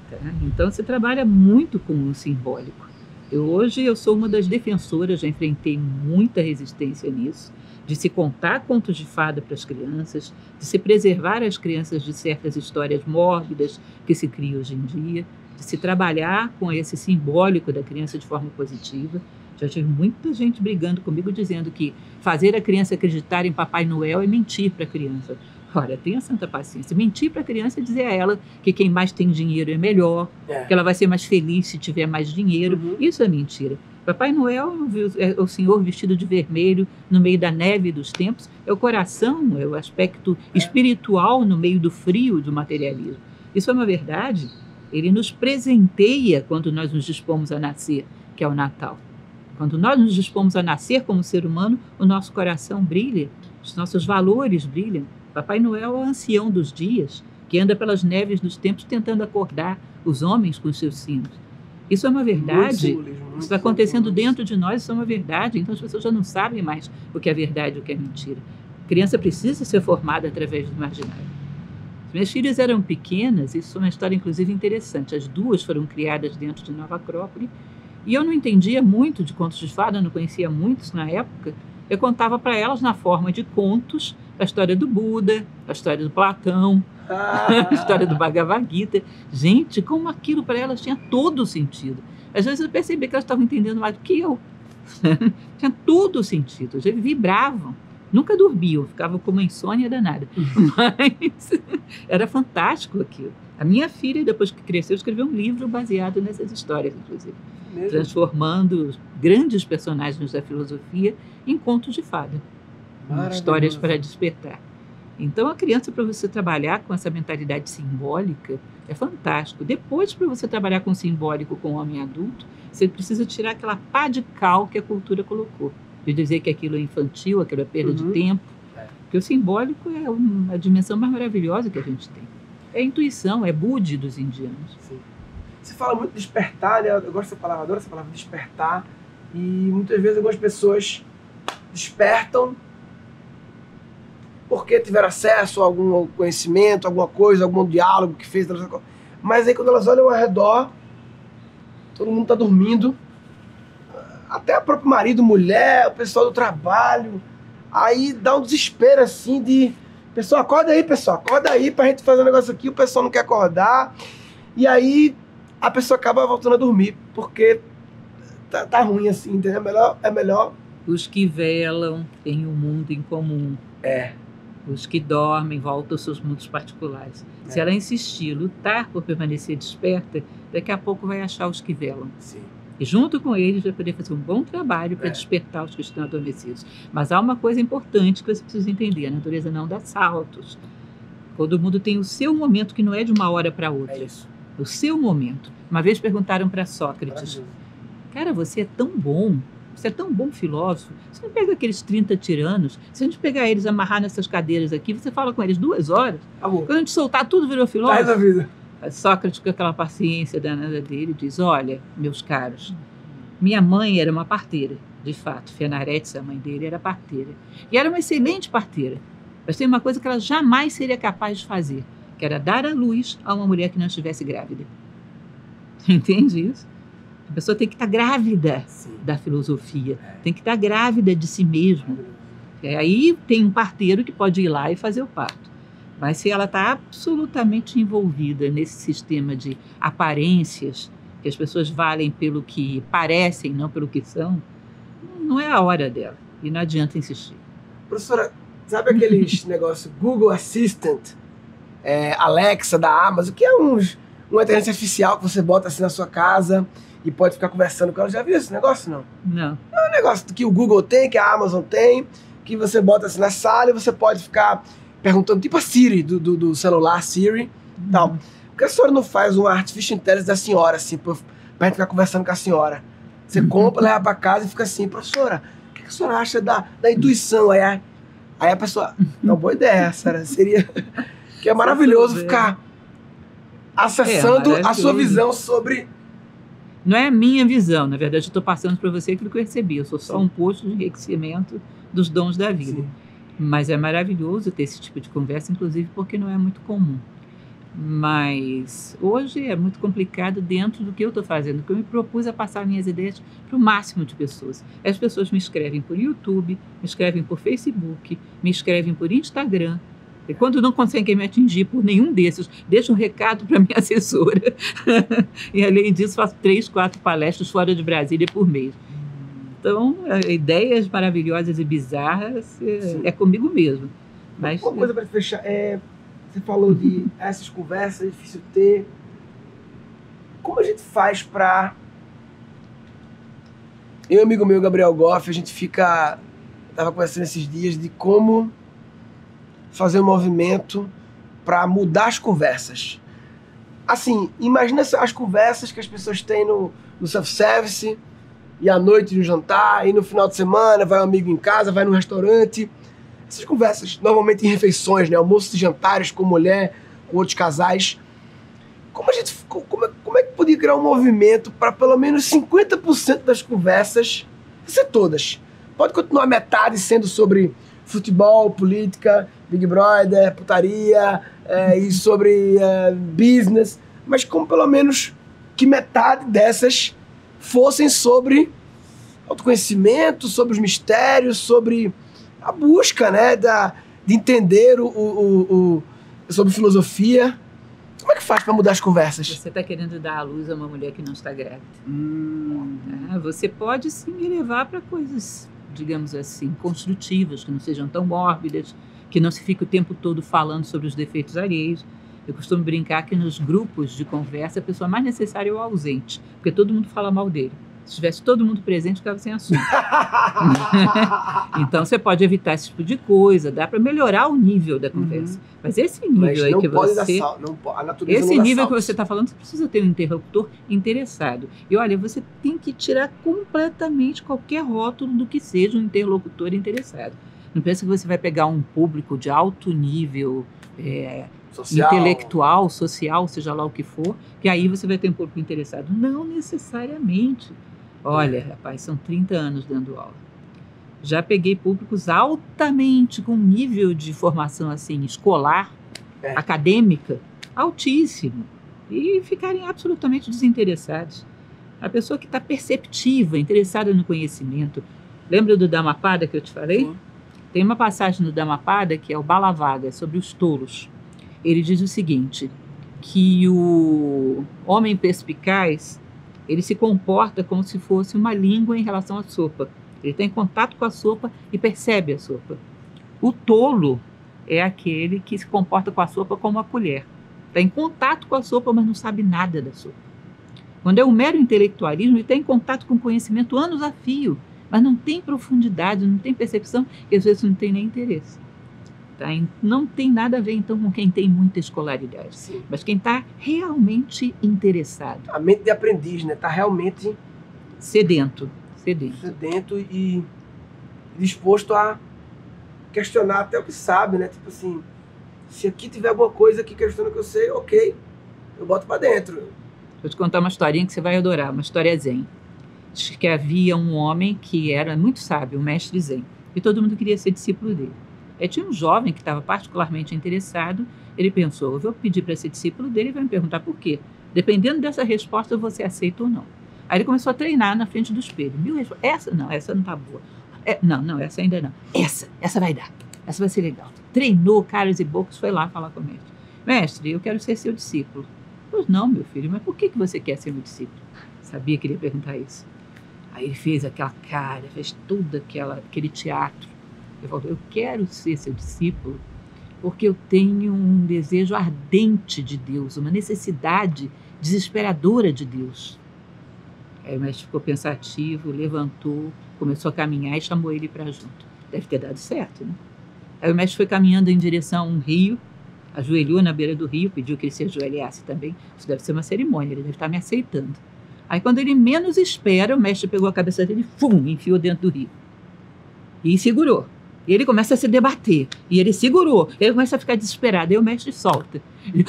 Tá? Então, você trabalha muito com o simbólico. Hoje eu sou uma das defensoras, já enfrentei muita resistência nisso, de se contar contos de fada para as crianças, de se preservar as crianças de certas histórias mórbidas que se criam hoje em dia, de se trabalhar com esse simbólico da criança de forma positiva. Já tive muita gente brigando comigo dizendo que fazer a criança acreditar em Papai Noel é mentir para a criança. Olha, tenha santa paciência. Mentir para a criança é dizer a ela que quem mais tem dinheiro é melhor, que ela vai ser mais feliz se tiver mais dinheiro. Isso é mentira. Papai Noel é o Senhor vestido de vermelho no meio da neve dos tempos, é o coração, é o aspecto espiritual no meio do frio do materialismo. Isso é uma verdade. Ele nos presenteia quando nós nos dispomos a nascer, que é o Natal. Quando nós nos dispomos a nascer como ser humano, o nosso coração brilha, os nossos valores brilham. Papai Noel é o ancião dos dias, que anda pelas neves dos tempos tentando acordar os homens com os seus sinos. Isso é uma verdade. Isso está acontecendo dentro de nós, isso é uma verdade. Então as pessoas já não sabem mais o que é verdade e o que é mentira. A criança precisa ser formada através do imaginário. Minhas filhas eram pequenas, isso é uma história inclusive interessante. As 2 foram criadas dentro de Nova Acrópole, e eu não entendia muito de contos de fada, não conhecia muitos na época. Eu contava para elas na forma de contos a história do Buda, a história do Platão, a história do Bhagavad Gita. Gente, como aquilo para elas tinha todo o sentido. Às vezes eu percebi que elas estavam entendendo mais do que eu. Tinha todo o sentido, já vibravam. Nunca dormiam, ficavam com uma insônia danada. Mas era fantástico aquilo. A minha filha, depois que cresceu, escreveu um livro baseado nessas histórias, inclusive. Transformando grandes personagens da filosofia em contos de fada. Histórias para despertar. Então, a criança, para você trabalhar com essa mentalidade simbólica, é fantástico. Depois, para você trabalhar com simbólico com o homem adulto, você precisa tirar aquela pá de cal que a cultura colocou. De dizer que aquilo é infantil, aquilo é perda de tempo. Porque o simbólico é a dimensão mais maravilhosa que a gente tem. É a intuição, é Budi dos indianos. Sim. Você fala muito de despertar, né? Eu gosto dessa palavra, adoro essa palavra, despertar. E muitas vezes algumas pessoas despertam porque tiveram acesso a algum conhecimento, alguma coisa, algum diálogo que fez. Mas aí quando elas olham ao redor, todo mundo está dormindo. Até o próprio marido, mulher, o pessoal do trabalho. Aí dá um desespero assim de... Pessoal, acorda aí pra gente fazer um negócio aqui. O pessoal não quer acordar. E aí a pessoa acaba voltando a dormir, porque tá ruim assim, entendeu? É melhor... Os que velam têm um mundo em comum. Os que dormem voltam aos seus mundos particulares. Se ela insistir, lutar por permanecer desperta, daqui a pouco vai achar os que velam. Sim. E junto com eles vai poder fazer um bom trabalho para despertar os que estão adormecidos. Mas há uma coisa importante que você precisa entender. A natureza não dá saltos. Todo mundo tem o seu momento, que não é de uma hora para outra. É isso. O seu momento. Uma vez perguntaram para Sócrates: cara, você é tão bom filósofo, você não pega aqueles 30 tiranos, se a gente pegar eles, amarrar nessas cadeiras aqui, você fala com eles 2 horas, quando a gente soltar tudo, virou filósofo. Tá resolvido. Sócrates, com aquela paciência danada dele, diz: olha, meus caros, minha mãe era uma parteira, de fato. Fianaretes, a mãe dele, era parteira. E era uma excelente parteira. Mas tem uma coisa que ela jamais seria capaz de fazer, que era dar à luz a uma mulher que não estivesse grávida. Entende isso? A pessoa tem que estar grávida da filosofia, tem que estar grávida de si mesma. Aí tem um parteiro que pode ir lá e fazer o parto. Mas se ela está absolutamente envolvida nesse sistema de aparências, que as pessoas valem pelo que parecem, não pelo que são, não é a hora dela. E não adianta insistir. Professora, sabe aqueles negócios Google Assistant, Alexa da Amazon, que é uma inteligência artificial que você bota assim na sua casa e pode ficar conversando com ela? Já viu esse negócio, não? Não. É um negócio que o Google tem, que a Amazon tem, que você bota assim na sala e você pode ficar perguntando, tipo a Siri do celular, Siri e tal. Por que a senhora não faz uma artificial intelligence da senhora, assim, pra gente ficar conversando com a senhora? Você compra, leva pra casa e fica assim: professora, o que a senhora acha da intuição? Aí a pessoa, não, boa ideia, Sara, seria... Que é maravilhoso ficar acessando a sua visão sobre... Não é a minha visão, na verdade eu estou passando para você aquilo que eu recebi. Eu sou só um posto de enriquecimento dos dons da vida. Sim. Mas é maravilhoso ter esse tipo de conversa, inclusive porque não é muito comum. Mas hoje é muito complicado dentro do que eu estou fazendo, porque eu me propus a passar minhas ideias para o máximo de pessoas. As pessoas me escrevem por YouTube, me escrevem por Facebook, me escrevem por Instagram. E quando não conseguem me atingir por nenhum desses, deixo um recado para minha assessora. E além disso, faço 3, 4 palestras fora de Brasília por mês. Então, ideias maravilhosas e bizarras é comigo mesmo. Mas, uma coisa para fechar, você falou de essas conversas, é difícil ter. Como a gente faz para... Eu e um amigo meu, Gabriel Goff, a gente estava conversando esses dias de como fazer um movimento para mudar as conversas. Assim, imagina as conversas que as pessoas têm no self-service, e à noite no jantar, e no final de semana vai um amigo em casa, vai num restaurante. Essas conversas, normalmente em refeições, né? Almoços e jantares com mulher, com outros casais. Como é que podia criar um movimento para pelo menos 50% das conversas ser todas? Pode continuar metade sendo sobre futebol, política, Big Brother, putaria e sobre business, mas como pelo menos que metade dessas fossem sobre autoconhecimento, sobre os mistérios, sobre a busca, né, de entender sobre filosofia. Como é que faz para mudar as conversas? Você está querendo dar à luz a uma mulher que não está grávida. Você pode sim me levar para coisas, digamos assim, construtivas, que não sejam tão mórbidas, que não se fique o tempo todo falando sobre os defeitos alheios. Eu costumo brincar que nos grupos de conversa a pessoa mais necessária é o ausente, porque todo mundo fala mal dele. Se tivesse todo mundo presente, ficava sem assunto. Então você pode evitar esse tipo de coisa, dá para melhorar o nível da conversa. Mas esse nível aí que você... Esse nível que você está falando, você precisa ter um interlocutor interessado. E olha, você tem que tirar completamente qualquer rótulo do que seja um interlocutor interessado. Não pensa que você vai pegar um público de alto nível... social, intelectual, social, seja lá o que for, que aí você vai ter um público interessado. Não necessariamente. Olha, rapaz, são 30 anos dando aula. Já peguei públicos altamente com nível de formação assim, escolar, acadêmica, altíssimo, e ficarem absolutamente desinteressados. A pessoa que está perceptiva, interessada no conhecimento. Lembra do Dhammapada que eu te falei? Sim. Tem uma passagem no Dhammapada que é o Balavaga, sobre os tolos. Ele diz o seguinte, que o homem perspicaz, ele se comporta como se fosse uma língua em relação à sopa. Ele está em contato com a sopa e percebe a sopa. O tolo é aquele que se comporta com a sopa como uma colher. Está em contato com a sopa, mas não sabe nada da sopa. Quando é um mero intelectualismo, ele está em contato com conhecimento anos a fio, mas não tem profundidade, não tem percepção e às vezes não tem nem interesse. Tá? Não tem nada a ver, então, com quem tem muita escolaridade. Sim. Mas quem está realmente interessado. A mente de aprendiz, né? Está realmente... Sedento e disposto a questionar até o que sabe, né? Tipo assim, se aqui tiver alguma coisa que questiona que eu sei, ok. eu boto para dentro. Vou te contar uma historinha que você vai adorar, uma história zen. Diz que havia um homem que era muito sábio, um mestre zen, e todo mundo queria ser discípulo dele. Aí tinha um jovem que estava particularmente interessado, ele pensou, eu vou pedir para ser discípulo dele e vai me perguntar por quê. Dependendo dessa resposta, você aceita ou não. Aí ele começou a treinar na frente do espelho. Essa não está boa. Não, essa ainda não. Essa vai dar. Essa vai ser legal. Treinou caras e bocas, foi lá falar com o mestre. Mestre, eu quero ser seu discípulo. Pois não, meu filho, mas por que você quer ser meu discípulo? Sabia que ele ia perguntar isso. Aí ele fez aquela cara, fez todo aquele teatro. Ele falou, eu quero ser seu discípulo porque eu tenho um desejo ardente de Deus, uma necessidade desesperadora de Deus. Aí o mestre ficou pensativo, levantou, começou a caminhar e chamou ele para junto. Deve ter dado certo, né? Aí o mestre foi caminhando em direção a um rio, ajoelhou na beira do rio, pediu que ele se ajoelhasse também. Isso deve ser uma cerimônia, ele deve estar me aceitando. Aí quando ele menos espera, o mestre pegou a cabeça dele e enfiou dentro do rio. E segurou. E ele começa a se debater. E ele segurou. Ele começa a ficar desesperado. Aí o mestre solta. Ele,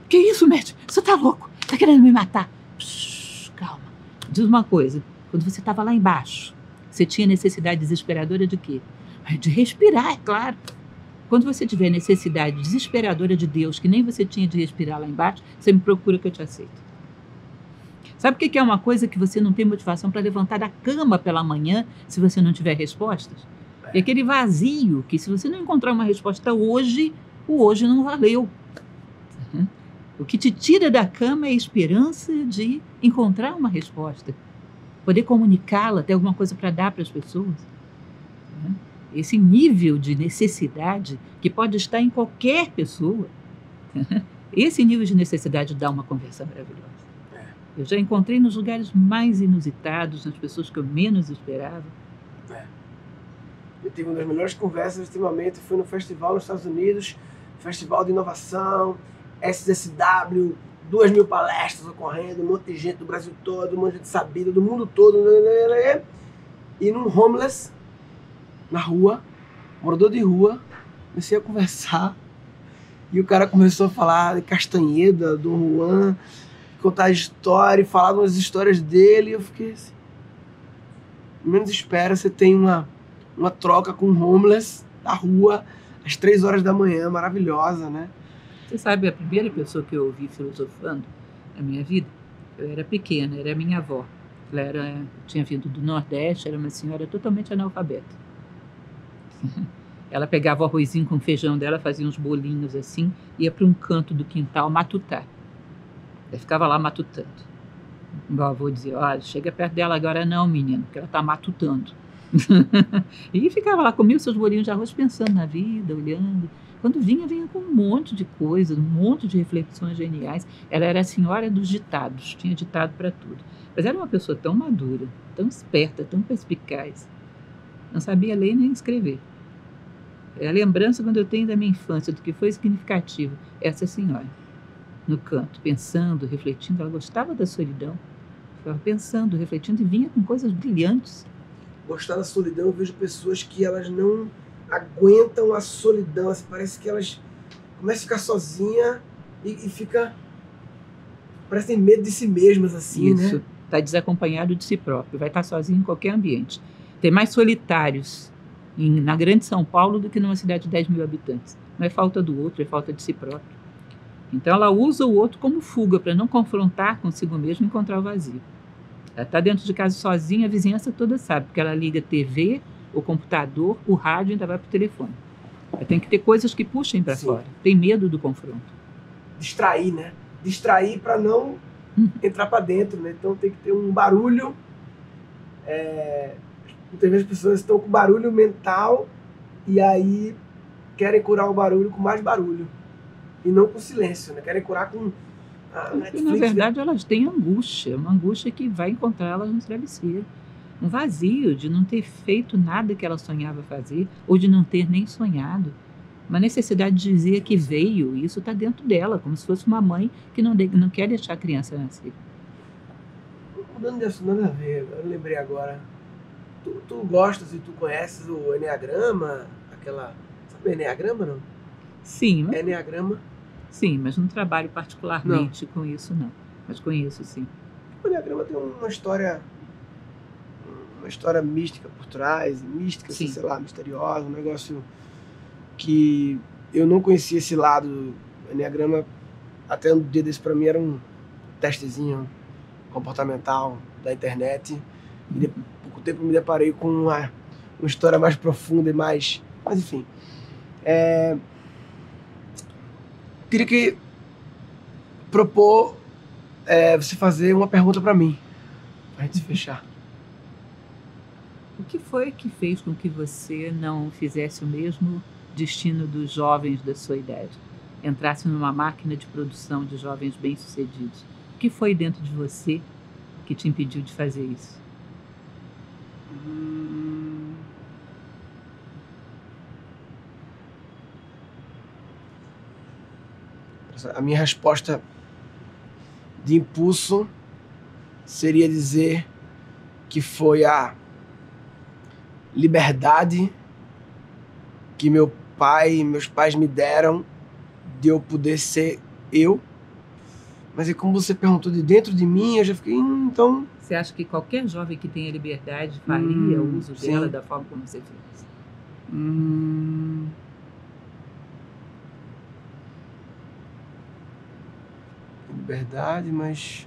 que isso, mestre? Você tá louco? Tá querendo me matar? Psh, calma. Diz uma coisa. Quando você estava lá embaixo, você tinha necessidade desesperadora de quê? De respirar, é claro. Quando você tiver necessidade desesperadora de Deus, que nem você tinha de respirar lá embaixo, você me procura que eu te aceito. Sabe o que é uma coisa que você não tem motivação para levantar da cama pela manhã se você não tiver respostas? É aquele vazio que, se você não encontrar uma resposta hoje, o hoje não valeu. O que te tira da cama é a esperança de encontrar uma resposta, poder comunicá-la, ter alguma coisa para dar para as pessoas. Esse nível de necessidade que pode estar em qualquer pessoa, esse nível de necessidade dá uma conversa maravilhosa. Eu já encontrei nos lugares mais inusitados, nas pessoas que eu menos esperava. Eu tive uma das melhores conversas ultimamente, foi no festival nos Estados Unidos, Festival de Inovação, SSW, 2.000 palestras ocorrendo, um monte de gente do Brasil todo, um monte de gente sabida, do mundo todo, e num homeless, na rua, morador de rua, comecei a conversar, e o cara começou a falar de Castanheda, do Juan, contar a história, falar umas histórias dele, e eu fiquei assim, menos espera, você tem uma troca com um homeless da rua, às 3 horas da manhã, maravilhosa, né? Você sabe, a primeira pessoa que eu ouvi filosofando na minha vida, eu era pequena, era a minha avó. Ela tinha vindo do Nordeste, era uma senhora totalmente analfabeta. Ela pegava o arrozinho com feijão dela, fazia uns bolinhos assim, ia para um canto do quintal matutar. Ela ficava lá matutando. Meu avô dizia, olha, chega perto dela agora não, menino, porque ela está matutando. E ficava lá, comia os seus bolinhos de arroz, pensando na vida, olhando. Quando vinha com um monte de coisa, um monte de reflexões geniais. Ela era a senhora dos ditados, tinha ditado para tudo. Mas era uma pessoa tão madura, tão esperta, tão perspicaz. Não sabia ler nem escrever. É a lembrança, quando eu tenho da minha infância, do que foi significativo, essa senhora, no canto, pensando, refletindo. Ela gostava da solidão. Ficava pensando, refletindo, e vinha com coisas brilhantes. Gostar da solidão, eu vejo pessoas que elas não aguentam a solidão, assim, parece que elas começam a ficar sozinha e fica, parece que tem medo de si mesmas, assim, isso, né? Está desacompanhado de si próprio, vai estar sozinho em qualquer ambiente. Tem mais solitários na grande São Paulo do que numa cidade de 10 mil habitantes. Não é falta do outro, é falta de si próprio. Então ela usa o outro como fuga para não confrontar consigo mesma e encontrar o vazio. Ela está dentro de casa sozinha, a vizinhança toda sabe, porque ela liga a TV, o computador, o rádio e ainda vai para o telefone. Ela tem que ter coisas que puxem para fora. Tem medo do confronto. Distrair, né? Distrair para não entrar para dentro, né? Então tem que ter um barulho. Muitas vezes as pessoas estão com barulho mental e aí querem curar o barulho com mais barulho. E não com silêncio, né? Querem curar com Netflix, na verdade, elas têm angústia, uma angústia que vai encontrá-las no travesseiro. Um vazio de não ter feito nada que ela sonhava fazer, ou de não ter nem sonhado. Uma necessidade de dizer que veio, e isso está dentro dela, como se fosse uma mãe que não quer deixar a criança nascer. Mudando de assunto, nada a ver, eu lembrei agora. Tu gostas e tu conheces o Enneagrama? Sabe o Enneagrama, não? Sim. Enneagrama Sim, mas não trabalho particularmente com isso, não. Mas conheço, sim. O Enneagrama tem uma história mística por trás, mística, assim, sei lá, misteriosa, um negócio que eu não conhecia esse lado do Enneagrama até um dia desse. Pra mim era um testezinho comportamental da internet, e de pouco tempo me deparei com uma história mais profunda e mais... Mas enfim, queria que propor você fazer uma pergunta pra mim, pra gente fechar. O que foi que fez com que você não fizesse o mesmo destino dos jovens da sua idade? Entrasse numa máquina de produção de jovens bem-sucedidos. O que foi dentro de você que te impediu de fazer isso? A minha resposta de impulso seria dizer que foi a liberdade que meus pais me deram de eu poder ser eu. Mas é como você perguntou de dentro de mim, eu já fiquei, então... Você acha que qualquer jovem que tenha liberdade faria o uso dela sim. da forma como você fez? Liberdade, mas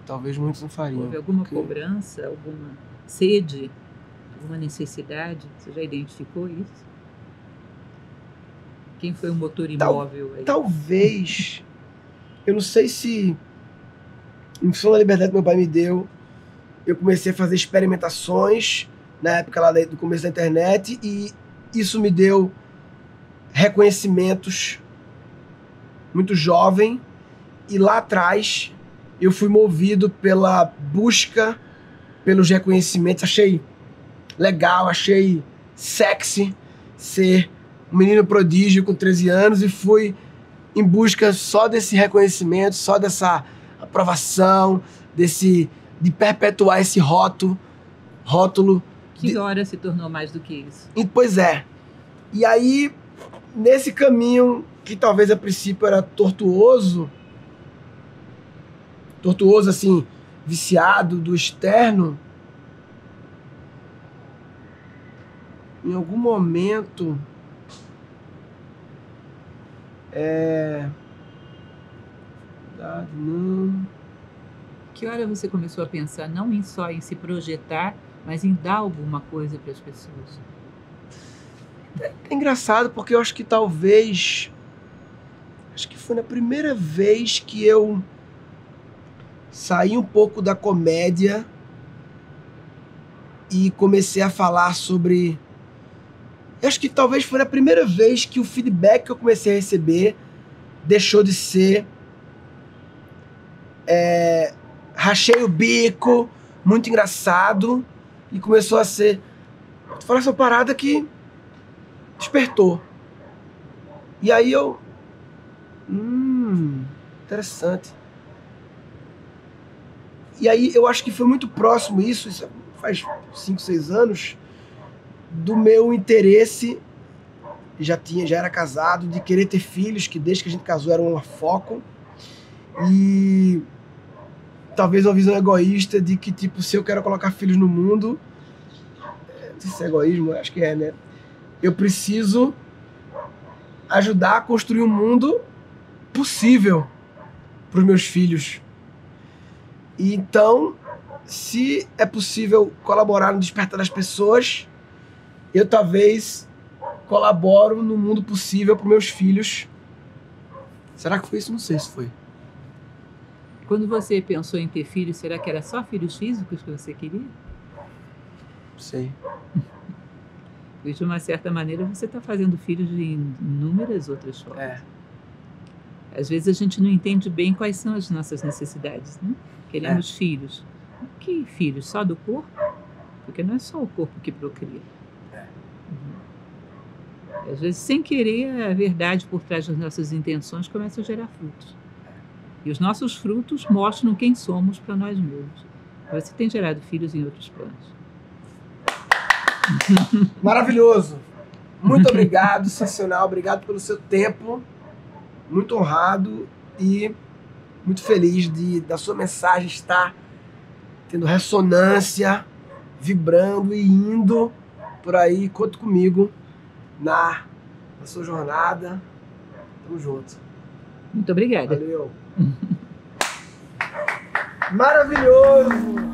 talvez muitos não fariam. Houve alguma cobrança, alguma sede, alguma necessidade? Você já identificou isso? Quem foi o motor imóvel aí? Talvez, eu não sei se, em função da liberdade que meu pai me deu, eu comecei a fazer experimentações na época lá do começo da internet, e isso me deu reconhecimentos muito jovem, e lá atrás eu fui movido pela busca pelos reconhecimentos. Achei legal, achei sexy ser um menino prodígio com 13 anos, e fui em busca só desse reconhecimento, só dessa aprovação, de perpetuar esse rótulo. Que hora se tornou mais do que isso? Pois é. E aí, nesse caminho que talvez a princípio era tortuoso assim, viciado do externo, em algum momento não. Que hora você começou a pensar não só em se projetar, mas em dar alguma coisa para as pessoas? É engraçado, porque eu acho que talvez... Acho que foi na primeira vez que eu saí um pouco da comédia e comecei a falar sobre... Eu acho que talvez foi na primeira vez que o feedback que eu comecei a receber deixou de ser rachei o bico, muito engraçado, e começou a ser... Tu fala essa parada que despertou. E aí eu... interessante. E aí eu acho que foi muito próximo isso faz 5, 6 anos, do meu interesse, já era casado, de querer ter filhos, que desde que a gente casou era um foco, e talvez uma visão egoísta de que, tipo, se eu quero colocar filhos no mundo, não sei se é egoísmo, acho que é, né? Eu preciso ajudar a construir um mundo possível para os meus filhos. E então, se é possível colaborar no despertar das pessoas, eu talvez colaboro no mundo possível para os meus filhos. Será que foi isso? Não sei se foi. Quando você pensou em ter filhos, será que era só filhos físicos que você queria? Não sei. E de uma certa maneira você está fazendo filhos de inúmeras outras formas. Às vezes a gente não entende bem quais são as nossas necessidades, né? Queremos filhos. Que filhos? Só do corpo? Porque não é só o corpo que procria. Às vezes, sem querer, a verdade por trás das nossas intenções começa a gerar frutos. E os nossos frutos mostram quem somos para nós mesmos. Você tem gerado filhos em outros planos. Maravilhoso. Muito obrigado, sensacional. Obrigado pelo seu tempo. Muito honrado e muito feliz da sua mensagem estar tendo ressonância, vibrando e indo por aí. Conta comigo na sua jornada. Tamo junto. Muito obrigada. Valeu. Maravilhoso!